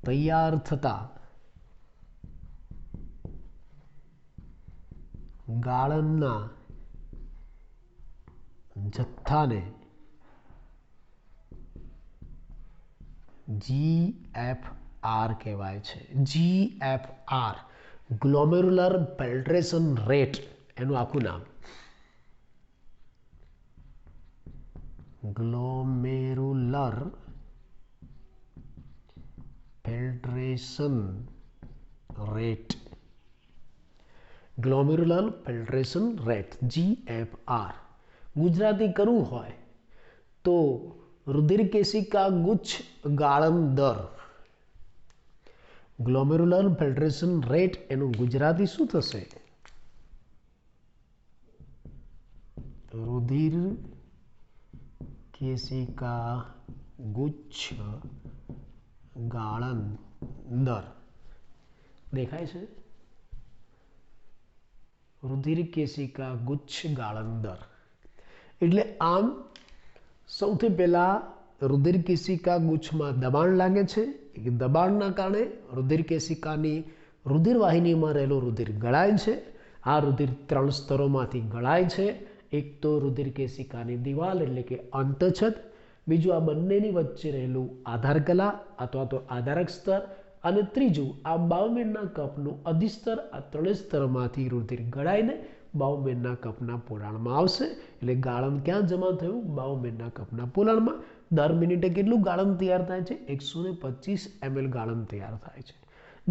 તૈયાર થતા ગાળણના જથ્થાને GFR કહેવાય છે. GFR ગ્લોમેરુલર ફિલ્ટ્રેશન રેટ એનું આખું નામ. Glomerular filtration rate. Glomerular filtration rate GFR Gujarati કરવું હોય તો રુધિર કેશિકા ગુચ્છ ગાળણ દર. ગ્લોમેરુલર ફિલ્ટ્રેશન રેટ એનું ગુજરાતી શું થશે? રુધિર કેશિકા ગુચ્છ ગાળણ દર. દેખાય છે? રુધિર કેશિકા ગુચ્છ ગાળણ દર એટલે આમ સૌથી પહેલા રુધિર કેશિકા ગુચ્છમાં દબાણ લાગે છે. એ દબાણના કારણે રુધિર કેશિકાની રુધિર વાહિનીમાં રહેલું રુધિર ગળાય છે. આ રુધિર 3 સ્તરોમાંથી ગળાય છે. એક તો રુધિર કેશિકાની દિવાલ એટલે કે અંતછદ, બીજું આ બંનેની વચ્ચે રહેલું આધાર કલા અથવા તો આધારક સ્તર, અને ત્રીજું આ બાઉમેનના કપનું અધિસ્તર. આ 3 સ્તરમાંથી રુધિર ગળાઈને બાઉમેનના કપના પોલાણમાં આવશે. એટલે ગાળણ ક્યાં જમા થયું? બાઉમેનના કપના પોલાણમાં. દર મિનિટે કેટલું ગાળણ તૈયાર થાય છે? 125 ml ગાળણ તૈયાર થાય છે.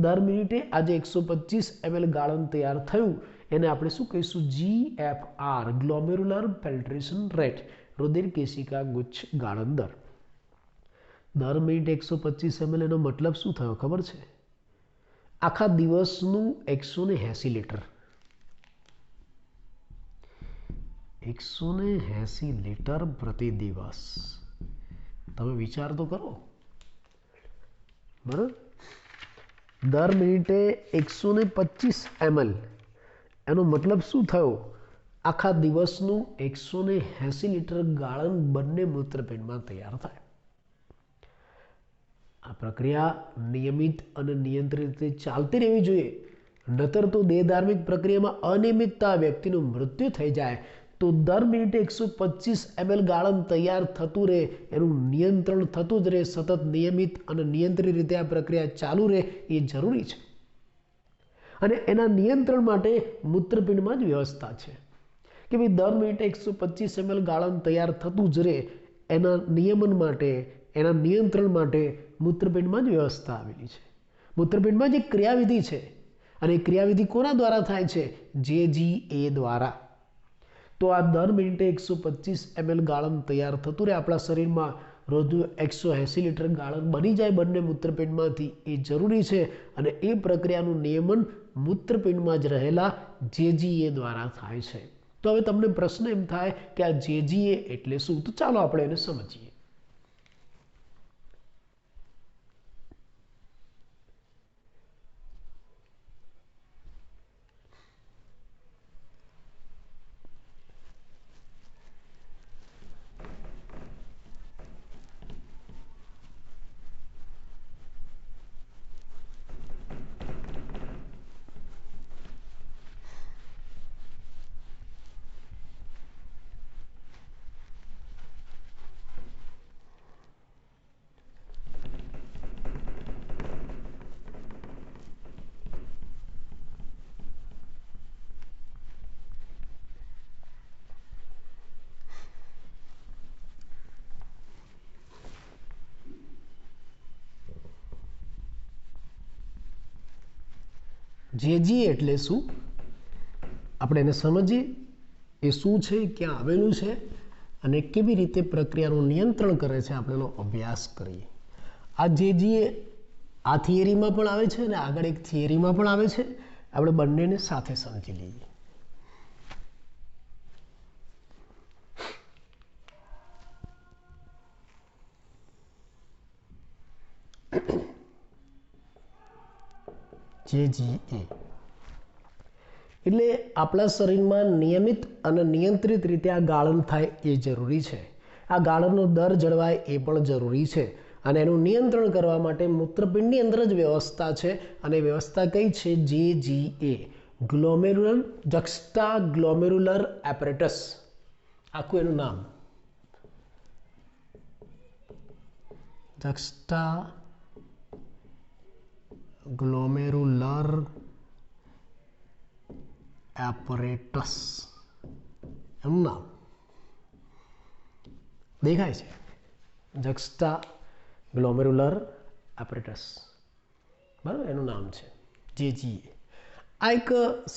દર મિનિટે આજે 125 ml ગાળણ તૈયાર થયું એને આપણે શું કહીશું? GFR ગ્લોમેરુલર ફિલ્ટ્રેશન રેટ, રુધિર કેશિકા ગુચ્છ ગાળણ દર. દર મિનિટે 125 ml એનો મતલબ શું થયો ખબર છે? આખા દિવસનું 180 લીટર. 180 લીટર પ્રતિ દિવસ. તમે વિચાર તો કરો. બરાબર? દર મિનિટે 125 ml એનો મતલબ શું થયો? આખા દિવસનું 180 લીટર ગાળણ બંને મૂત્રપિંડમાં તૈયાર થાય. આ પ્રક્રિયા નિયમિત અને નિયંત્રિત રીતે ચાલતી રહેવી જોઈએ. નતર તો દેહધાર્મિક પ્રક્રિયામાં અનિયમિતતા વ્યક્તિનું મૃત્યુ થઈ જાય. તો દર મિનિટે 125 ml ગાળણ તૈયાર થતું રહે, એનું નિયંત્રણ થતું જ રહે. સતત નિયમિત અને નિયંત્રિત રીતે આ પ્રક્રિયા ચાલુ રહે એ જરૂરી છે. અને એના નિયંત્રણ માટે મૂત્રપિંડમાં જ વ્યવસ્થા છે કે ભાઈ દર મિનિટે 125 ml ગાળણ તૈયાર થતું જ રહે. એના નિયમન માટે, એના નિયંત્રણ માટે મૂત્રપિંડમાં જ વ્યવસ્થા આવેલી છે. મૂત્રપિંડમાં જ એક ક્રિયાવિધિ છે અને એ ક્રિયાવિધિ કોના દ્વારા થાય છે? JGA દ્વારા. તો આ દર મિનિટે 125 ml ગાળણ તૈયાર થતું રહે આપણા શરીરમાં રોજનું 180 લીટર ગાળણ બની જાય બંને મૂત્રપિંડમાંથી એ જરૂરી છે અને એ પ્રક્રિયાનું નિયમન મૂત્રપિંડમાં જ રહેલા જેજીએ દ્વારા થાય છે। તો હવે તમને પ્રશ્ન એમ થાય કે આ જેજીએ એટલે શું, તો ચાલો આપણે એને સમજીએ। જેજી એટલે શું આપણે એને સમજીએ, એ શું છે, ક્યાં આવેલું છે અને કેવી રીતે પ્રક્રિયાનું નિયંત્રણ કરે છે આપણે એનો અભ્યાસ કરીએ। આ જેજીએ આ થિયરીમાં પણ આવે છે અને આગળ એક થિયરીમાં પણ આવે છે, આપણે બંનેને સાથે સમજી લઈએ। જેજીએ એટલે આપણા શરીરમાં નિયમિત અને નિયંત્રિત રીતે આ ગાળણ થાય એ જરૂરી છે। આ ગાળણનો દર જળવાય એ પણ જરૂરી છે અને એનું નિયંત્રણ કરવા માટે મૂત્રપિંડની અંદર જ વ્યવસ્થા છે અને વ્યવસ્થા કઈ છે? જેજીએ, ગ્લોમેરુલર જક્સ્ટા ગ્લોમેરુલર એપરેટસ, આખું એનું નામ જક્સ્ટા ગ્લોમેરુલર એપરેટસ એનું નામ દેખાય છે, જક્સ્ટા ગ્લોમેરુલર એપરેટસ, બરાબર એનું નામ છે જેજીએ। આ એક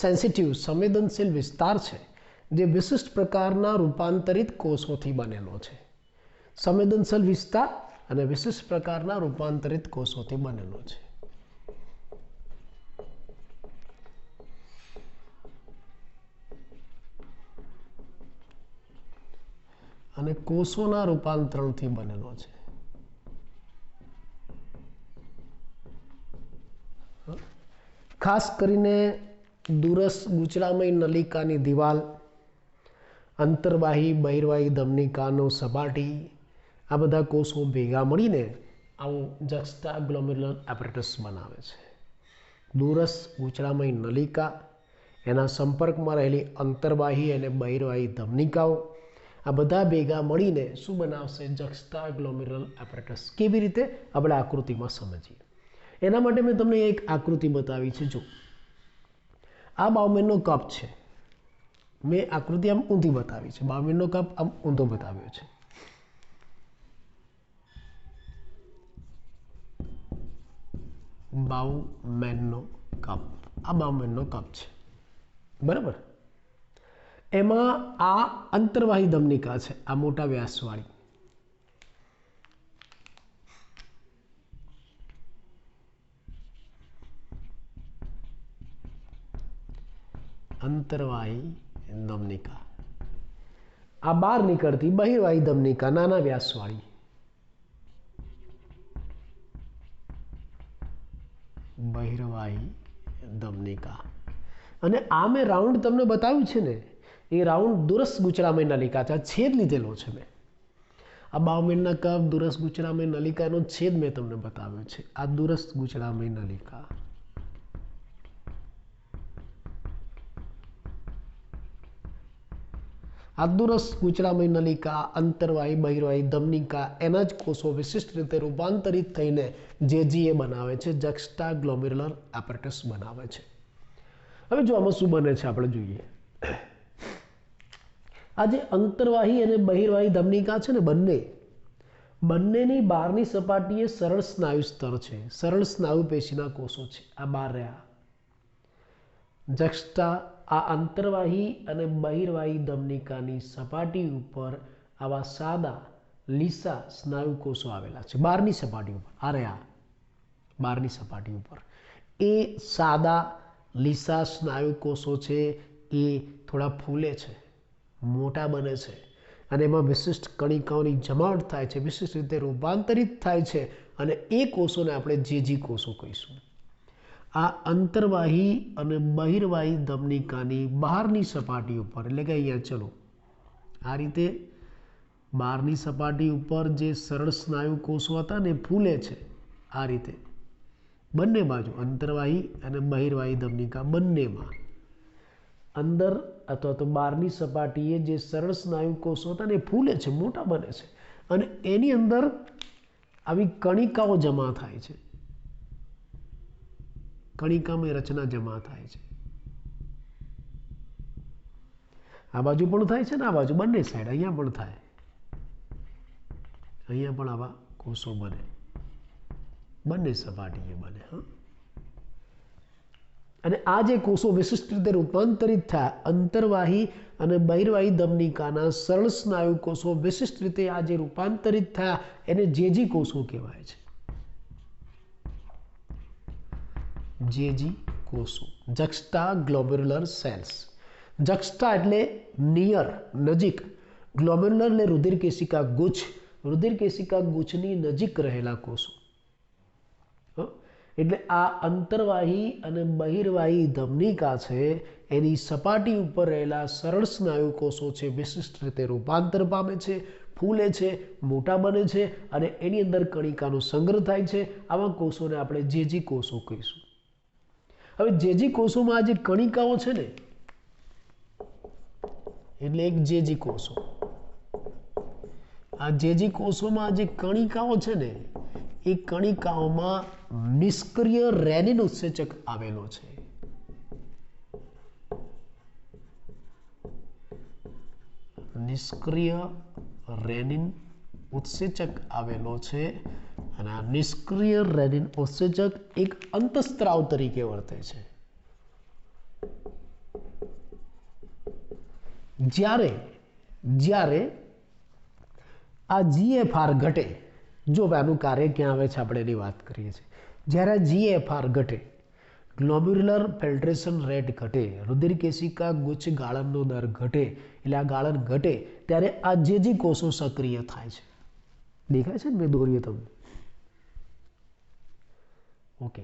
સેન્સિટિવ સંવેદનશીલ વિસ્તાર છે જે વિશિષ્ટ પ્રકારના રૂપાંતરિત કોષોથી બનેલો છે। સંવેદનશીલ વિસ્તાર અને વિશિષ્ટ પ્રકારના રૂપાંતરિત કોષોથી બનેલો છે। અને કોષોના રૂપાંતરણથી બનેલો છે। ખાસ કરીને દુરસ ગુચલામય નલિકાની દિવાલ, અંતર્વાહી બહિર્વાહી ધમનિકાનો સપાટી, આ બધા કોષો ભેગા મળીને આવું જક્સ્ટા ગ્લોમેરુલર એપરેટસ બનાવે છે। દુરસ ગુચલામય નલિકા, એના સંપર્કમાં રહેલી અંતર્વાહી અને બહિર્વાહી ધમનિકાઓ, આ બધા ભેગા મળીને શું બનાવશે? જક્સ્ટા ગ્લોમેરુલર એપરેટસ। કેવી રીતે? આપણે આકૃતિમાં સમજીએ। એના માટે મેં તમને એક આકૃતિ બતાવી છે। જો આ બાઉમેનનો કપ છે, મેં આકૃતિ આમ ઊંધી બતાવી છે, બાઉમેનનો કપ આમ ઊંધો બતાવ્યો છે। બાઉમેનનો કપ, આ બાઉમેનનો કપ છે, બરાબર। એમાં આ અંતર્વાહી ધમનિકા છે, આ મોટા વ્યાસવાળી, અંતર્વાહી ધમનિકા, આ બહાર નીકળતી બહિર્વાહી ધમનિકા નાના વ્યાસવાળી, બહિર્વાહી ધમનિકા। અને આ મેં રાઉન્ડ તમને બતાવ્યું છે ને, એ રાઉન્ડ દુરસ ગુચલામય નલિકા છે, છેદ લીધેલો છે મેં। આ બાઉમેનના કપ, દુરસ ગુચલામય નલિકાનો છેદ મેં તમને બતાવ્યો છે। આ દુરસ ગુચલામય નલિકા, આ દુરસ ગુચલામય નલિકા, અંતર્વાહી બહિર્વાહી ધમનિકા, એના જ કોષો વિશિષ્ટ રીતે રૂપાંતરિત થઈને જેજીએ બનાવે છે, જક્સ્ટા ગ્લોમેરુલર એપરેટસ બનાવે છે। હવે જો આમાં શું બને છે આપણે જોઈએ। આ જે અંતર્વાહી અને બહિર્વાહી ધમનિકા છે ને, બંનેની બહારની સપાટીએ સરળ સ્નાયુ સ્તર છે, સરળ સ્નાયુ પેશીના કોષો છે, આ બહાર રહ્યા। જક્સ્ટા આ અંતર્વાહી અને બહિર્વાહી ધમનિકાની સપાટી ઉપર આવા સાદા લીસા સ્નાયુ કોષો આવેલા છે બહારની સપાટી ઉપર. આ બહારની સપાટી ઉપર એ સાદા લીસા સ્નાયુ કોષો છે એ થોડા ફૂલે છે, મોટા બને છે અને એમાં વિશિષ્ટ કણિકાઓની જમાવટ થાય છે, વિશિષ્ટ રીતે રૂપાંતરિત થાય છે અને એ કોષોને આપણે જેજી કોષો કહીશું. આ અંતર્વાહી અને બહિર્વાહી ધમનિકાની બહારની સપાટી ઉપર એટલે કે અહીંયા ચલો આ રીતે બહારની સપાટી ઉપર જે સરળ સ્નાયુ કોષો હતા ને ફૂલે છે આ રીતે બંને બાજુ અંતર્વાહી અને બહિર્વાહી ધમનિકા બંનેમાં અંદર અથવા તો બહારની સપાટીએ જે સરળ સ્નાયુ કોષો હતા ને ફૂલે છે, મોટા બને છે અને એની અંદર આવી કણિકાઓ જમા થાય છે, કણિકામય રચના જમા થાય છે. આ બાજુ પણ થાય છે ને આ બાજુ બંને સાઈડ અહીંયા પણ થાય, અહીંયા પણ આવા કોષો બને, બંને સપાટીએ બને. હા, અને આ જે કોષો વિશિષ્ટ રીતે રૂપાંતરિત થયા અંતર્વાહી અને બહિર્વાહી ધમનિકાના સરળ સ્નાયુ કોષો વિશિષ્ટ રીતે આ જે રૂપાંતરિત થયા એને જેજી કોષો કહેવાય છે. જેજી કોષો, જક્સ્ટા ગ્લોબ્યુલર સેલ્સ. જક્સ્ટા એટલે નિયર, નજીક, ગ્લોબ્યુલર એટલે રુધિર કેશિકા ગુચ્છ, રુધિર કેશિકા ગુચ્છની નજીક રહેલા કોષો. એટલે આ અંતર્વાહી અને બહિર્વાહી ધમનિકા છે એની સપાટી ઉપર રહેલા સરળ સ્નાયુ કોષો છે વિશિષ્ટ રીતે રૂપાંતર પામે છે, ફૂલે છે, મોટા બને છે અને એની અંદર કણિકાનો સંગ્રહ થાય છે. આવા કોષોને આપણે જેજી કોષો કહીશું. હવે જેજી કોષોમાં આ જે કણિકાઓ છે ને એટલે એક જેજી કોષો, આ જેજી કોષોમાં જે કણિકાઓ છે ને એ કણિકાઓમાં નિષ્ક્રિય રેનિન ઉત્સેચક આવેલો છે. નિષ્ક્રિય રેનિન ઉત્સેચક આવેલો છે અને આ નિષ્ક્રિય રેનિન ઉત્સેચક એક અંતઃસ્ત્રાવ તરીકે વર્તે છે. જ્યારે આ GFR ઘટે, જો આનું કાર્ય ક્યાં આવે છે આપણે એની વાત કરીએ છીએ. જ્યારે GFR ઘટે, ગ્લોબ્યુલર ફિલ્ટ્રેશન રેટ ઘટે, રુધિર કેશિકા ગુચ્છ ગાળણનો દર ઘટે, એટલે આ ગાળણ ઘટે ત્યારે આ જેજી કોષો સક્રિય થાય છે. દેખાય છે ને મેં દોર્યું તમને? ઓકે,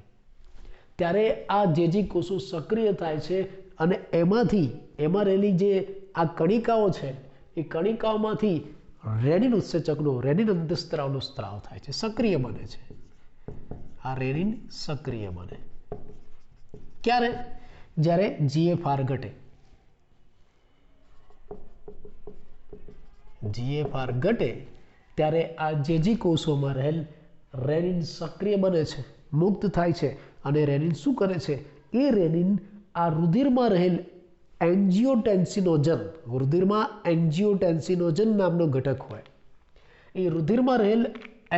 ત્યારે આ જેજી કોષો સક્રિય થાય છે અને એમાં રહેલી જે આ કણિકાઓ છે એ કણિકાઓમાંથી રેનિન ઉત્સેચકનો, રેનિન અંતઃસ્ત્રાવનો સ્ત્રાવ થાય છે, સક્રિય બને છે. આ રેનિન સક્રિય બને ક્યારે? જ્યારે GFR ઘટે. GFR ઘટે ત્યારે આ જેજી કોષોમાં રહેલ રેનિન સક્રિય બને છે, મુક્ત થાય છે અને રેનિન શું કરે છે? એ રેનિન આ રુધિરમાં રહેલ એન્જિયોટેન્સિનોજન, રુધિરમાં એન્જિયોટેન્સિનોજન નામનો ઘટક હોય, એ રુધિરમાં રહેલ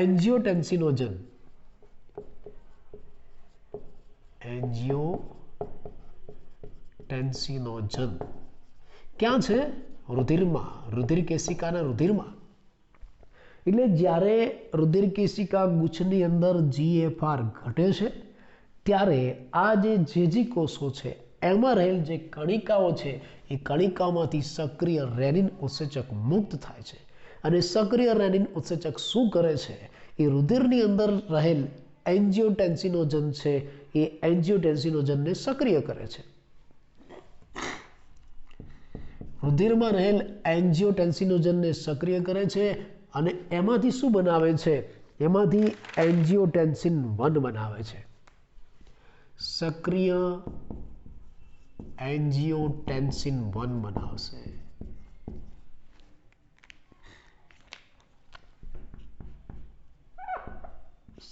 એન્જિયોટેન્સિનોજન ક્યાં છે? રુધિરમાં, રુધિર કેશિકાના રુધિરમાં. એટલે જ્યારે રુધિર કેશિકા ગુચ્છની અંદર GFR ઘટે છે ત્યારે આ જે જેજી કોષો છે એમાં રહેલ જે કણિકાઓ છે એ કણિકાઓમાંથી સક્રિય રેનિન ઉત્સેચક મુક્ત થાય છે અને સક્રિય રેનિન ઉત્સેચક શું કરે છે? એ રુધિરની અંદર રહેલ એન્જિયોટેન્સિનોજન છે એ એન્જિયોટેન્સિનોજનને સક્રિય કરે છે. રુધિરમાં રહેલ એન્જિયોટેન્સિનોજનને સક્રિય કરે છે અને એમાંથી શું બનાવે છે? એમાંથી એન્જિયોટેન્સિન 1 બનાવે છે. સક્રિય એન્જિયોટેન્સિન 1 બનાવશે.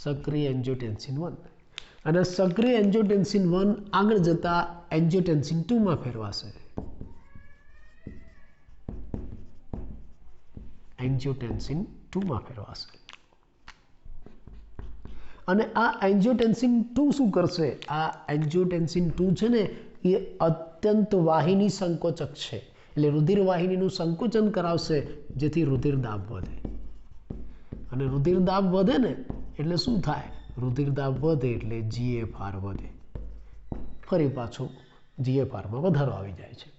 સક્રિય એન્જિયોટેન્સિન 1 અને સક્રિય એન્જિયોટેન્સિન 1 આગળ જતા એન્જિયોટેન્સિન 2 માં ફેરવાશે. એન્જિયોટેન્સિન 2 માં ફેરવાશે અને આ એન્જિયોટેન્સિન 2 શું કરશે? આ એન્જિયોટેન્સિન 2 છે ને એ અત્યંત વાહિની સંકોચક છે, એટલે રુધિર વાહિનીનું સંકોચન કરાવશે જેથી રુધિર દાબ વધે, અને રુધિર દાબ વધે ને એટલે શું થાય, રુધિર દાબ વધે એટલે GFR વધે, ફરી પાછું GFRમાં વધારો આવી જાય છે.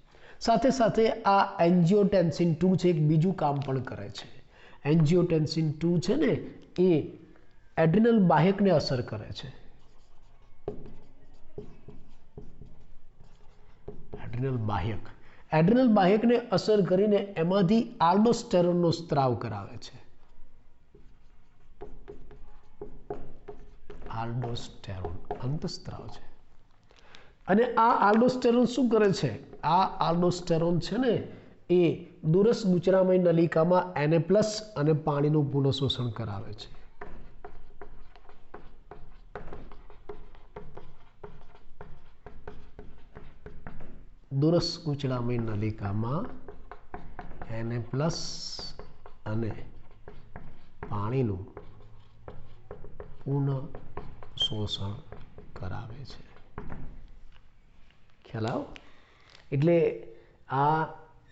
સાથે સાથે આ એન્જિયોટેન્સિન 2 છે, એક બીજું કામ પણ કરે છે. એન્જિયોટેન્સિન 2 છે ને એ એડ્રિનલ બાહ્યકને અસર કરે છે. એડ્રિનલ બાહ્યકને અસર કરીને એમાંથી આલ્ડોસ્ટેરોનનો સ્ત્રાવ કરાવે છે. આલ્ડોસ્ટેરોન અંતસ્ત્રાવ છે. અને આ આલ્ડોસ્ટેરોન શું કરે છે, આ આલ્ડોસ્ટેરોન છે ને એ દુરસ ગુચરામય નલિકામાં Na+ અને પાણીનું પુનઃશોષણ કરાવે છે. દુરસ ગુચરામય નલિકામાં Na+ અને પાણીનું પુનઃશોષણ કરાવે છે. ખ્યાલ આવો? એટલે આ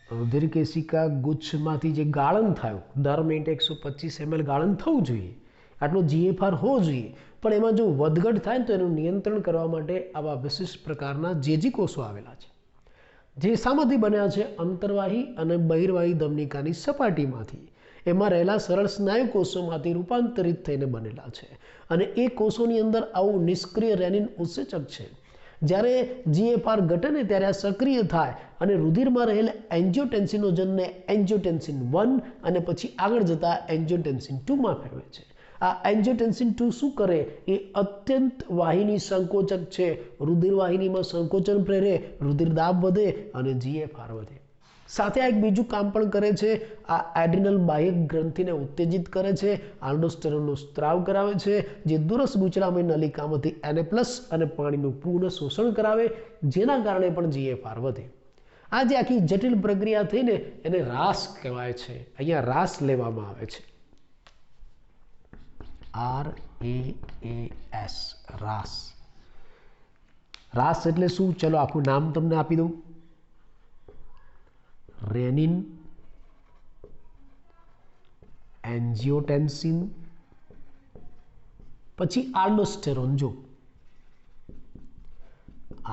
રુધિરકેશિકા ગુચ્છમાંથી જે ગાળન થયું, દર મિનિટે 125 ml ગાળન થવું જોઈએ, આટલો GFR હોવો જોઈએ, પણ એમાં જો વધઘટ થાય ને તો એનું નિયંત્રણ કરવા માટે આવા વિશિષ્ટ પ્રકારના JG કોષો આવેલા છે, જે શામાંથી બન્યા છે, અંતર્વાહી અને બહિર્વાહી ધમનિકાની સપાટીમાંથી એમાં રહેલા સરળ સ્નાયુ કોષોમાંથી રૂપાંતરિત થઈને બનેલા છે. અને એ કોષોની અંદર આવું નિષ્ક્રિય રેનિન ઉત્સેચક છે. જ્યારે GFR ઘટે ને ત્યારે આ સક્રિય થાય અને રુધિરમાં રહેલ એન્જિયોટેન્સિનોજનને એન્જિયોટેન્સિન 1 અને પછી આગળ જતા એન્જિયોટેન્સિન 2 માં ફેરવે છે. આ એન્જિયોટેન્સિન 2 શું કરે, એ અત્યંત વાહિની સંકોચક છે. રુધિર વાહિનીમાં સંકોચન પ્રેરે, રુધિર દાબ વધે અને GFR વધે. સાથે આ એક બીજું કામ પણ કરે છે, આ એડ્રિનલ બાહ્યક ગ્રંથિને ઉત્તેજિત કરે છે, આલ્ડોસ્ટેરોનનો સ્ત્રાવ કરાવે છે, જે દુરસ ગુચરામય નલિકામાંથી Na+ અને પાણીનું પૂર્ણ શોષણ કરાવે, જેના કારણે પણ GFR વધે. આ જે આખી જટિલ પ્રક્રિયા થઈને એને રાસ કહેવાય છે. અહીંયા રાસ લેવામાં આવે છે, RAAS, રાસ. રાસ એટલે શું, ચલો આખું નામ તમને આપી દઉં. રેનિન, એન્જિયોટેન્સિન, પછી આલ્ડોસ્ટેરોન. જો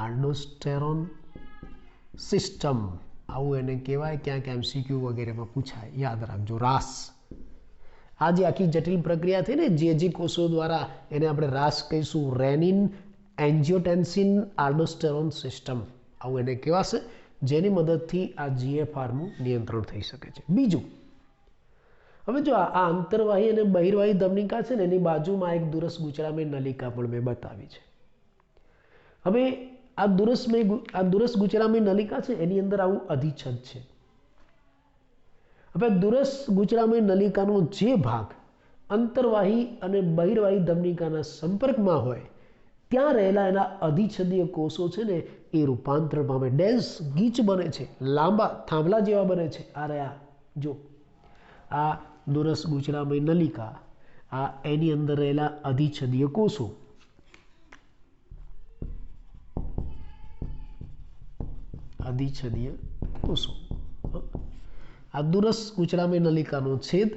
આલ્ડોસ્ટેરોન સિસ્ટમ આવું એને કહેવાય, ક્યાંક MCQ વગેરેમાં પૂછાય, યાદ રાખજો. રાસ, આ જે આખી જટિલ પ્રક્રિયા થઈ ને જે કોષો દ્વારા, એને આપણે રાસ કહીશું. રેનિન, એન્જિયોટેન્સિન, આલ્ડોસ્ટેરોન સિસ્ટમ આવું એને કહેવાશે, જેની મદદથી આ GFRનું નિયંત્રણ થઈ શકે છે. બીજું, હવે જો આ અંતર્વાહી અને બહિર્વાહી ધમનિકા છે ને એની બાજુમાં એક દુરસ ગુચરામય નલિકા પણ મેં બતાવી છે. હવે આ દુરસ ગુચરામય નલિકા છે એની અંદર આવું અધિચ્છદ છે. હવે દુરસ ગુચરામય નલિકાનો જે ભાગ અંતર્વાહી અને બહિર્વાહી ધમનિકાના સંપર્કમાં હોય ત્યાં રહેલા એના અધિચ્છદીય કોષો છે ને એ રૂપાંતર પામે, ડેન્સ ગીચ બને છે, લાંબા થાંભલા જેવા બને છે. આ રહ્યા જો આ દુરસ ગુચરામય નલિકા, આ એની અંદર રહેલા અધિચ્છદીય કોષો. આ દુરસ ગુચરામય નલિકાનો છેદ,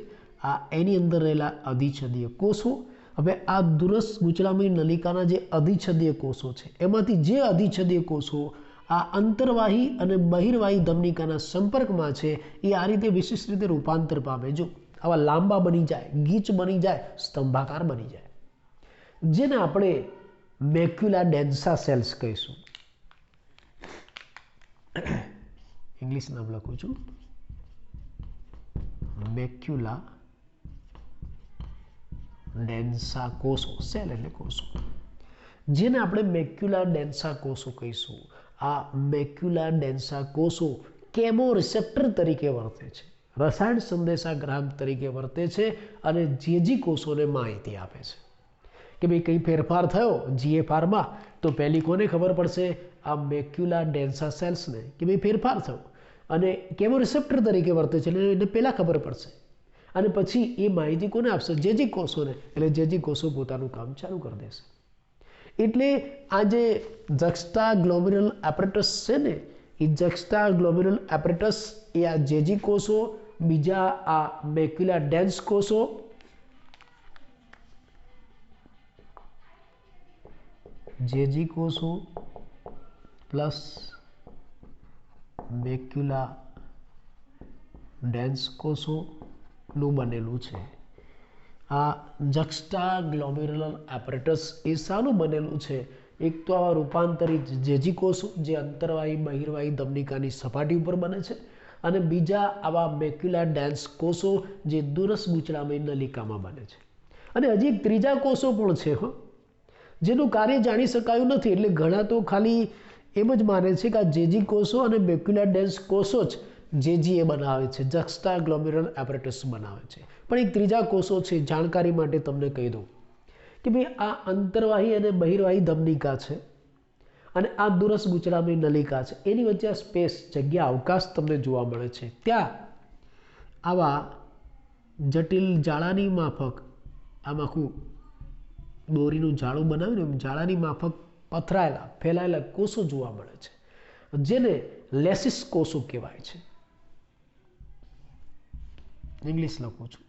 આ એની અંદર રહેલા અધિચ્છદીય કોષો. હવે આ દુરસ ગુચરામય નલિકાના જે અધિચ્છદીય કોષો છે એમાંથી જે અધિચ્છદીય કોષો આ અંતર્વાહી અને બહિર્વાહી ધમનિકાના સંપર્કમાં છે એ આ રીતે વિશિષ્ટ રીતે રૂપાંતર પામે. જો આવા લાંબા બની જાય, ગીચ બની જાય, સ્તંભાકાર બની જાય, જેને આપણે મેક્યુલા ડેન્સા સેલ્સ કહીશું. ઇંગ્લિશ નામ લખું છું, મેક્યુલા ડેન્સા કોષો. સેલ એટલે કોષો, જેને આપણે મેક્યુલા ડેન્સા કોષો કહીશું. આ મેક્યુલા ડેન્સા કોષો કેમો રિસેપ્ટર તરીકે વર્તે છે, રસાયણ સંદેશાગ્રાહક તરીકે વર્તે છે અને જે કોષોને માહિતી આપે છે કે ભાઈ કંઈ ફેરફાર થયો GFRમાં, તો પહેલી કોને ખબર પડશે, આ મેક્યુલા ડેન્સા સેલ્સને, કે ભાઈ ફેરફાર થયો, અને કેમો રિસેપ્ટર તરીકે વર્તે છે એટલે એને પહેલાં ખબર પડશે. અને પછી એ માહિતી કોને આપશે, જે કોષોને, એટલે જે કોષો પોતાનું કામ ચાલુ કરી દેશે. એટલે આ જે જક્સ્ટા ગ્લોમેરુલર એપરેટસ છે ને, એ જક્સ્ટા ગ્લોમેરુલર એપરેટસ એ આ જેજી કોષો, બીજા આ મેક્યુલા ડેન્સ કોષો, જેજી કોષો પ્લસ મેક્યુલા ડેન્સ કોષોનું બનેલું છે. આ જક્સ્ટા ગ્લોમેરુલર એપરેટસ એ શાનું બનેલું છે? એક તો આવા રૂપાંતરિત જેજી કોષો જે અંતરવાહી બહિર્વાહી ધમનિકાની સપાટી ઉપર બને છે, અને બીજા આવા મેક્યુલા ડેન્સ કોષો જે દુરસ ગૂંચળામય નલિકામાં બને છે. અને હજી એક ત્રીજા કોષો પણ છે જેનું કાર્ય જાણી શકાયું નથી. એટલે ઘણા તો ખાલી એમ જ માને છે કે આ જેજી કોષો અને મેક્યુલા ડેન્સ કોષો જ જેજી એ બનાવે છે, જક્સ્ટા ગ્લોમેરુલર એપરેટસ બનાવે છે. પણ એક ત્રીજા કોષો છે, જાણકારી માટે તમને કહી દઉં કે ભાઈ આ અંતરવાહી અને બહિર્વાહી ધમનિકા છે અને આ દુરસ ગૂંચળામય નલિકા છે, એની વચ્ચે આ સ્પેસ, જગ્યા, અવકાશ તમને જોવા મળે છે. ત્યાં આવા જટિલ જાળાની માફક, આમ આખું દોરીનું જાળું બનાવ્યું ને, જાળાની માફક પથરાયેલા ફેલાયેલા કોષો જોવા મળે છે, જેને લેસિસ કોષો કહેવાય છે. ઇંગ્લિશ લખું છું,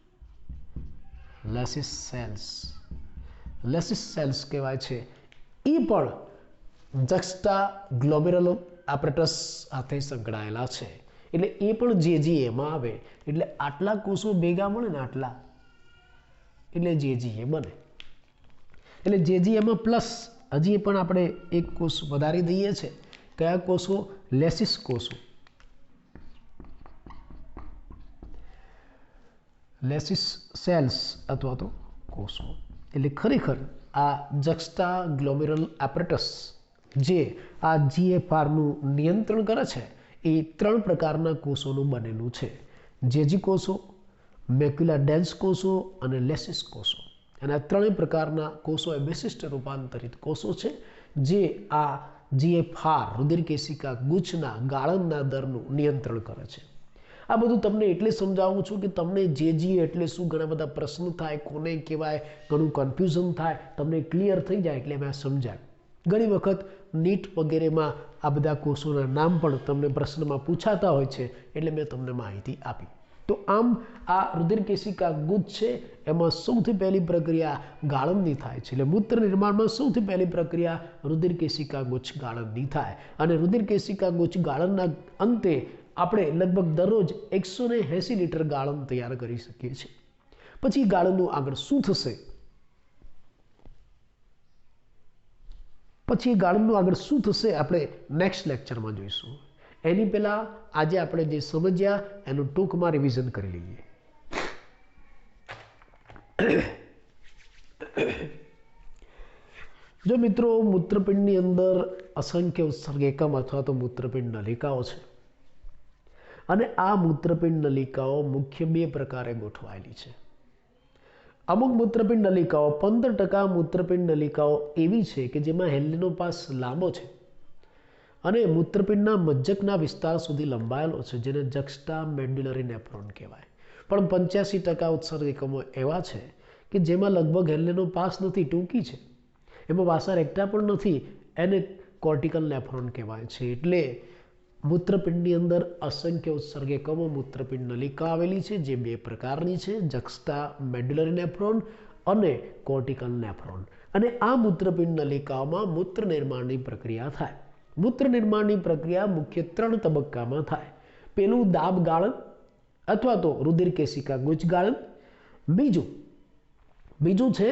લેસિસ સેલ્સ. લેસિસ સેલ્સ કહેવાય છે. એ પણ જક્સ્ટા ગ્લોમેરુલર એપરેટસ સાથે સંકળાયેલા છે. એટલે એ પણ જેજી એમાં આવે. એટલે આટલા કોષો ભેગા મળે ને, આટલા, એટલે જેજી એ બને. એટલે જેજી એમાં પ્લસ હજી પણ આપણે એક કોષ વધારી દઈએ છીએ. કયા કોષો? લેસિસ કોષો. લેસિસ સેલ્સ અથવા તો કોષો. એટલે ખરેખર આ જક્સ્ટા ગ્લોમેરુલર એપરેટસ જે આ જીએફઆરનું નિયંત્રણ કરે છે, એ 3 પ્રકારના કોષોનું બનેલું છે: જેજી કોષો, મેક્યુલા ડેન્સ કોષો અને લેસિસ કોષો. અને આ 3 પ્રકારના કોષો એ વિશિષ્ટ રૂપાંતરિત કોષો છે જે આ જીએફઆર રુધિરકેશિકા ગુચ્છના ગાળણના દરનું નિયંત્રણ કરે છે. આ બધું તમને એટલે સમજાવું છું કે તમને જેજી એટલે શું, ઘણા બધા પ્રશ્નો થાય, કોને કહેવાય, ઘણું કન્ફ્યુઝન થાય, તમને ક્લિયર થઈ જાય એટલે મેં સમજાય. ઘણી વખત નીટ વગેરેમાં આ બધા કોષોના નામ પણ તમને પ્રશ્નમાં પૂછાતા હોય છે, એટલે મેં તમને માહિતી આપી. તો આમ આ રુધિરકેશિકા ગુચ્છ છે, એમાં સૌથી પહેલી પ્રક્રિયા ગાળણની થાય છે. એટલે મૂત્ર નિર્માણમાં સૌથી પહેલી પ્રક્રિયા રુધિરકેશિકા ગુચ્છ ગાળણની થાય. અને રુધિરકેશિકા ગુચ્છ ગાળણના અંતે આપણે લગભગ દરરોજ 180 લીટર ગાળણ તૈયાર કરી શકીએ છીએ. પછી ગાળણનું આગળ શું થશે? આપણે નેક્સ્ટ લેક્ચરમાં જોઈશું. એની પહેલા આજે આપણે જે સમજ્યા એનું ટૂંકમાં રિવિઝન કરી લઈએ. જો મિત્રો, મૂત્રપિંડની અંદર અસંખ્ય ઉત્સર્ગ એકમ અથવા તો મૂત્રપિંડ નલિકાઓ છે. અને આ મૂત્રપિંડ નલિકાઓ મુખ્ય 2 પ્રકારે ગોઠવાયેલી છે. અમુક મૂત્રપિંડ નલિકાઓ, 15% મૂત્રપિંડ નલિકાઓ એવી છે કે જેમાં હેન્લીનો પાસ લાંબો છે અને મૂત્રપિંડના મજ્જકના વિસ્તાર સુધી લંબાયેલો છે, જેને જક્સ્ટા મેડ્યુલરી નેફ્રોન કહેવાય. પણ 85% ઉત્સર્ગ એકમો એવા છે કે જેમાં લગભગ હેન્લીનો પાસ નથી, ટૂંકી છે, એમાં વાસા રેક્ટા પણ નથી, એને કોર્ટિકલ નેફ્રોન કહેવાય છે. એટલે મૂત્રપિંડની અંદર અસંખ્ય ઉત્સર્ગ એકમો, મૂત્રપિંડ નલિકા આવેલી છે, જે 2 પ્રકારની છે: જક્સ્ટા મેડ્યુલરી નેફ્રોન અને કોર્ટિકલ નેફ્રોન. અને આ મૂત્રપિંડ નલિકાઓમાં મૂત્ર નિર્માણની પ્રક્રિયા થાય. મૂત્ર નિર્માણની પ્રક્રિયા મુખ્ય 3 તબક્કામાં થાય. પેલું દાબ ગાળણ અથવા તો રુધિરકેશિકા ગુચ્છ ગાળણ, બીજું છે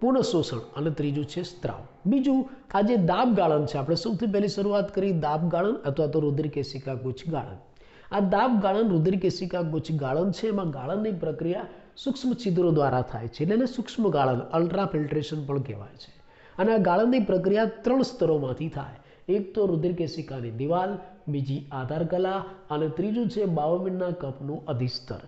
પુનઃશોષણ અને ત્રીજું છે સ્ત્રાવ. બીજું આ જે દાબ ગાળણ છે, આપણે સૌથી પહેલી શરૂઆત કરી દાબ ગાળણ અથવા તો રુધિરકેશિકા ગુચ્છ ગાળણ. આ દાબ ગાળણ રુધિરકેશિકા ગુચ્છ ગાળણ છે, એમાં ગાળણની પ્રક્રિયા સૂક્ષ્મ છિદ્રો દ્વારા થાય છે, એટલે એને સૂક્ષ્મ ગાળણ, અલ્ટ્રા ફિલ્ટ્રેશન પણ કહેવાય છે. અને આ ગાળણની પ્રક્રિયા 3 સ્તરોમાંથી થાય. એક તો રુધિરકેશિકાની દિવાલ, બીજી આધાર કલા અને ત્રીજું છે બાહ્યપિંડના કપનું અધિસ્તર.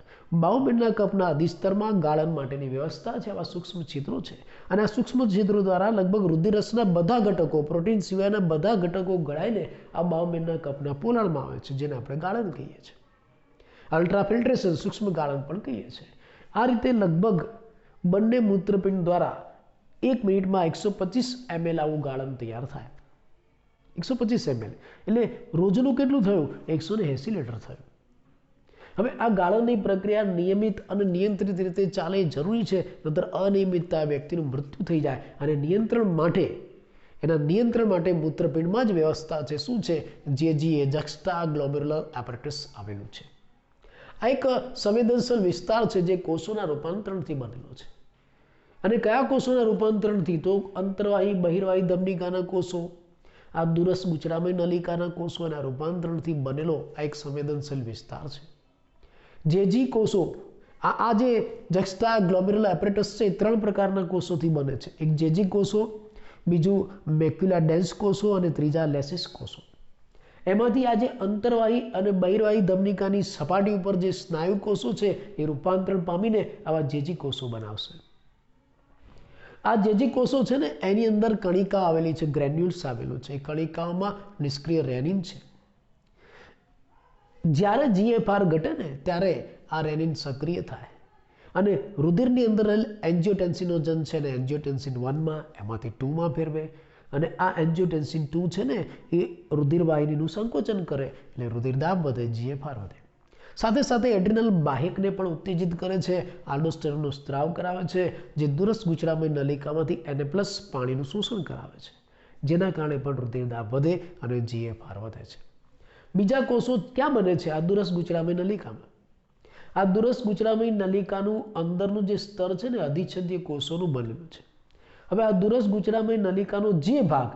બાહ્યપિંડના કપના અધિસ્તરમાં ગાળણ માટેની વ્યવસ્થા છે, આવા સૂક્ષ્મ છિદ્રો છે. અને આ સૂક્ષ્મ છિદ્રો દ્વારા લગભગ રુધિરરસના બધા ઘટકો, પ્રોટીન સિવાયના બધા ઘટકો ગળાઈને આ બાહ્યપિંડના કપના પોલાણમાં આવે છે, જેને આપણે ગાળણ કહીએ છીએ. અલ્ટ્રા ફિલ્ટ્રેશન, સૂક્ષ્મ ગાળણ પણ કહીએ છીએ. આ રીતે લગભગ બંને મૂત્રપિંડ દ્વારા 1 મિનિટમાં 125 ml આવું ગાળણ તૈયાર થાય. 125 ml એટલે રોજનું કેટલું થયું? 180 લીટર થયું. હવે આ ગાળણની પ્રક્રિયા નિયમિત અને નિયંત્રિત રીતે ચાલે એ જરૂરી છે, નહીંતર અનિયમિતતા વ્યક્તિનું મૃત્યુ થઈ જાય. અને એના નિયંત્રણ માટે મૂત્રપિંડમાં જ વ્યવસ્થા છે. શું છે? JGA જક્સ્ટા ગ્લોમેરુલર એપરેટસ આવેલું છે. આ એક સંવેદનશીલ વિસ્તાર છે જે કોષોના રૂપાંતરણથી બનેલો છે. અને કયા કોષોના રૂપાંતરણથી? તો અંતર્વાહી બહિર્વાહી ધમનિકાના કોષો, આ દૂરસ્થ ગુચરામય નલિકાના કોષોના રૂપાંતરણથી બનેલો આ એક સંવેદનશીલ વિસ્તાર છે. જેજી કોષો, આ જે જક્સ્ટા ગ્લોમેરુલર એપરેટસ છે 3 પ્રકારના કોષોથી બને છે. એક જેજી કોષો, બીજું મેક્યુલા ડેન્સ કોષો અને ત્રીજા લેસિસ કોષો. એમાંથી આજે અંતર્વાહી અને બહિર્વાહી ધમનિકાની સપાટી ઉપર જે સ્નાયુ કોષો છે એ રૂપાંતરણ પામીને આવા જેજી કોષો બનાવશે. આ જેજી કોષો છે ને એની અંદર કણિકા આવેલી છે, ગ્રેન્યુલ્સ આવેલું છે. એ કણિકાઓમાં નિષ્ક્રિય રેનિન છે. જ્યારે GFR ઘટે ને ત્યારે આ રેનિન સક્રિય થાય અને રુધિરની અંદર એન્જિયોટેન્સિનોજન છે ને એન્જિયોટેન્સિન 1માં એમાંથી 2માં ફેરવે અને આ એન્જિયોટેન્સિન 2 છે ને એ રુધિર વાહિનીનું સંકોચન કરે એટલે રુધિરદાબ વધે, GFR વધે. સાથે સાથે એડ્રિનલ બાહ્યકને પણ ઉત્તેજિત કરે છે, આલ્ડોસ્ટેરોનનો સ્ત્રાવ કરાવે છે, જે દૂરસ્થ ગુચરામય નલિકામાંથી Na+ પાણીનું શોષણ કરાવે છે, જેના કારણે પણ રુધિરદાબ વધે અને GFR વધે છે. બીજા કોષો ક્યાં બને છે? આ દૂરસ્થ ગુચરામય નલિકામાં. આ દૂરસ્થ ગુચરામય નલિકાનું અંદરનું જે સ્તર છે ને અધિચ્છદીય કોષોનું બનેલું છે. હવે આ દૂરસ્થ ગુચરામય નલિકાનો જે ભાગ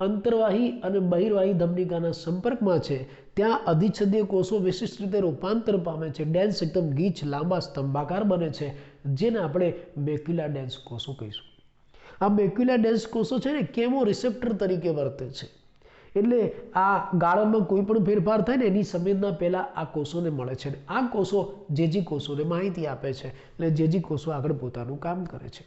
અંતર્વાહી અને બહિર્વાહી ધમનિકાના સંપર્કમાં છે ત્યાં અધિચ્છદીય કોષો વિશિષ્ટ રીતે રૂપાંતર પામે છે. ડેન્સ એકદમ ગીચ લાંબા સ્તંભાકાર બને છે, જેને આપણે મેક્યુલા ડેન્સ કોષો કહીશું. આ મેક્યુલા ડેન્સ કોષો છે ને કેમો રિસેપ્ટર તરીકે વર્તે છે. એટલે આ ગાળણમાં કોઈ પણ ફેરફાર થાય ને એની સંવેદના પહેલાં આ કોષોને મળે છે. આ કોષો જેજી કોષોને માહિતી આપે છે. એટલે જેજી કોષો આગળ પોતાનું કામ કરે છે.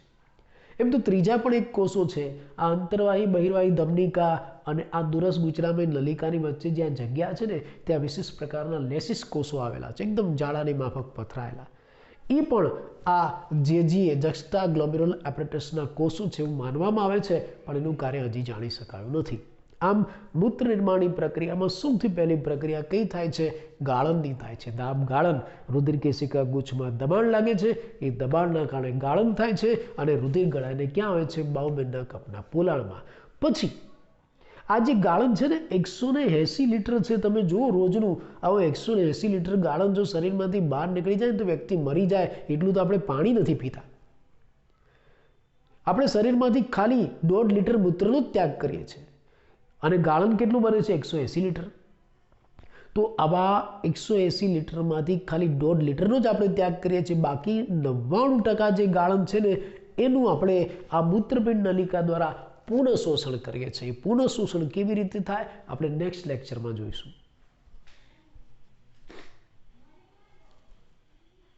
એમ તો ત્રીજા પણ એક કોષો છે. આ અંતર્વાહી બહિર્વાહી ધમનિકા અને આ દૂરસ્થ ગુચરામય નલિકાની વચ્ચે જ્યાં જગ્યા છે ને ત્યાં વિશિષ્ટ પ્રકારના લેસિસ કોષો આવેલા છે, એકદમ જાડાની માફક પથરાયેલા. એ પણ આ JGA જક્સ્ટા ગ્લોમેરુલર એપરેટસના કોષો છે એવું માનવામાં આવે છે, પણ એનું કાર્ય હજી જાણી શકાયું નથી. આમ મૂત્ર નિર્માણની પ્રક્રિયામાં સૌથી પહેલી પ્રક્રિયા કઈ થાય છે? ગાળણની થાય છે. દાબ ગાળણ. રુધિર કેશિકા ગુચ્છમાં દબાણ લાગે છે, એ દબાણના કારણે ગાળણ થાય છે અને રુધિર ગળાઈને ક્યાં આવે છે? બાઉમેનના કપના પોલાણમાં. પછી આ જે ગાળણ છે ને 180 લીટર છે. તમે જુઓ રોજનું આવું 180 લીટર ગાળણ જો શરીરમાંથી બહાર નીકળી જાય તો વ્યક્તિ મરી જાય એટલું તો આપણે પાણી નથી પીતા. આપણે શરીરમાંથી ખાલી 1.5 લીટર મૂત્રનો જ ત્યાગ કરીએ છીએ અને ગાળણ કેટલું બને છે? 180 લીટર. તો આવા 180 લીટરમાંથી ખાલી 1.5 લીટરનો જ આપણે ત્યાગ કરીએ છીએ. બાકી 99% જે ગાળણ છે ને એનું આપણે આ મૂત્રપિંડ નલિકા દ્વારા પુનઃ શોષણ કરીએ છીએ. પુનઃ શોષણ કેવી રીતે થાય આપણે નેક્સ્ટ લેક્ચરમાં જોઈશું.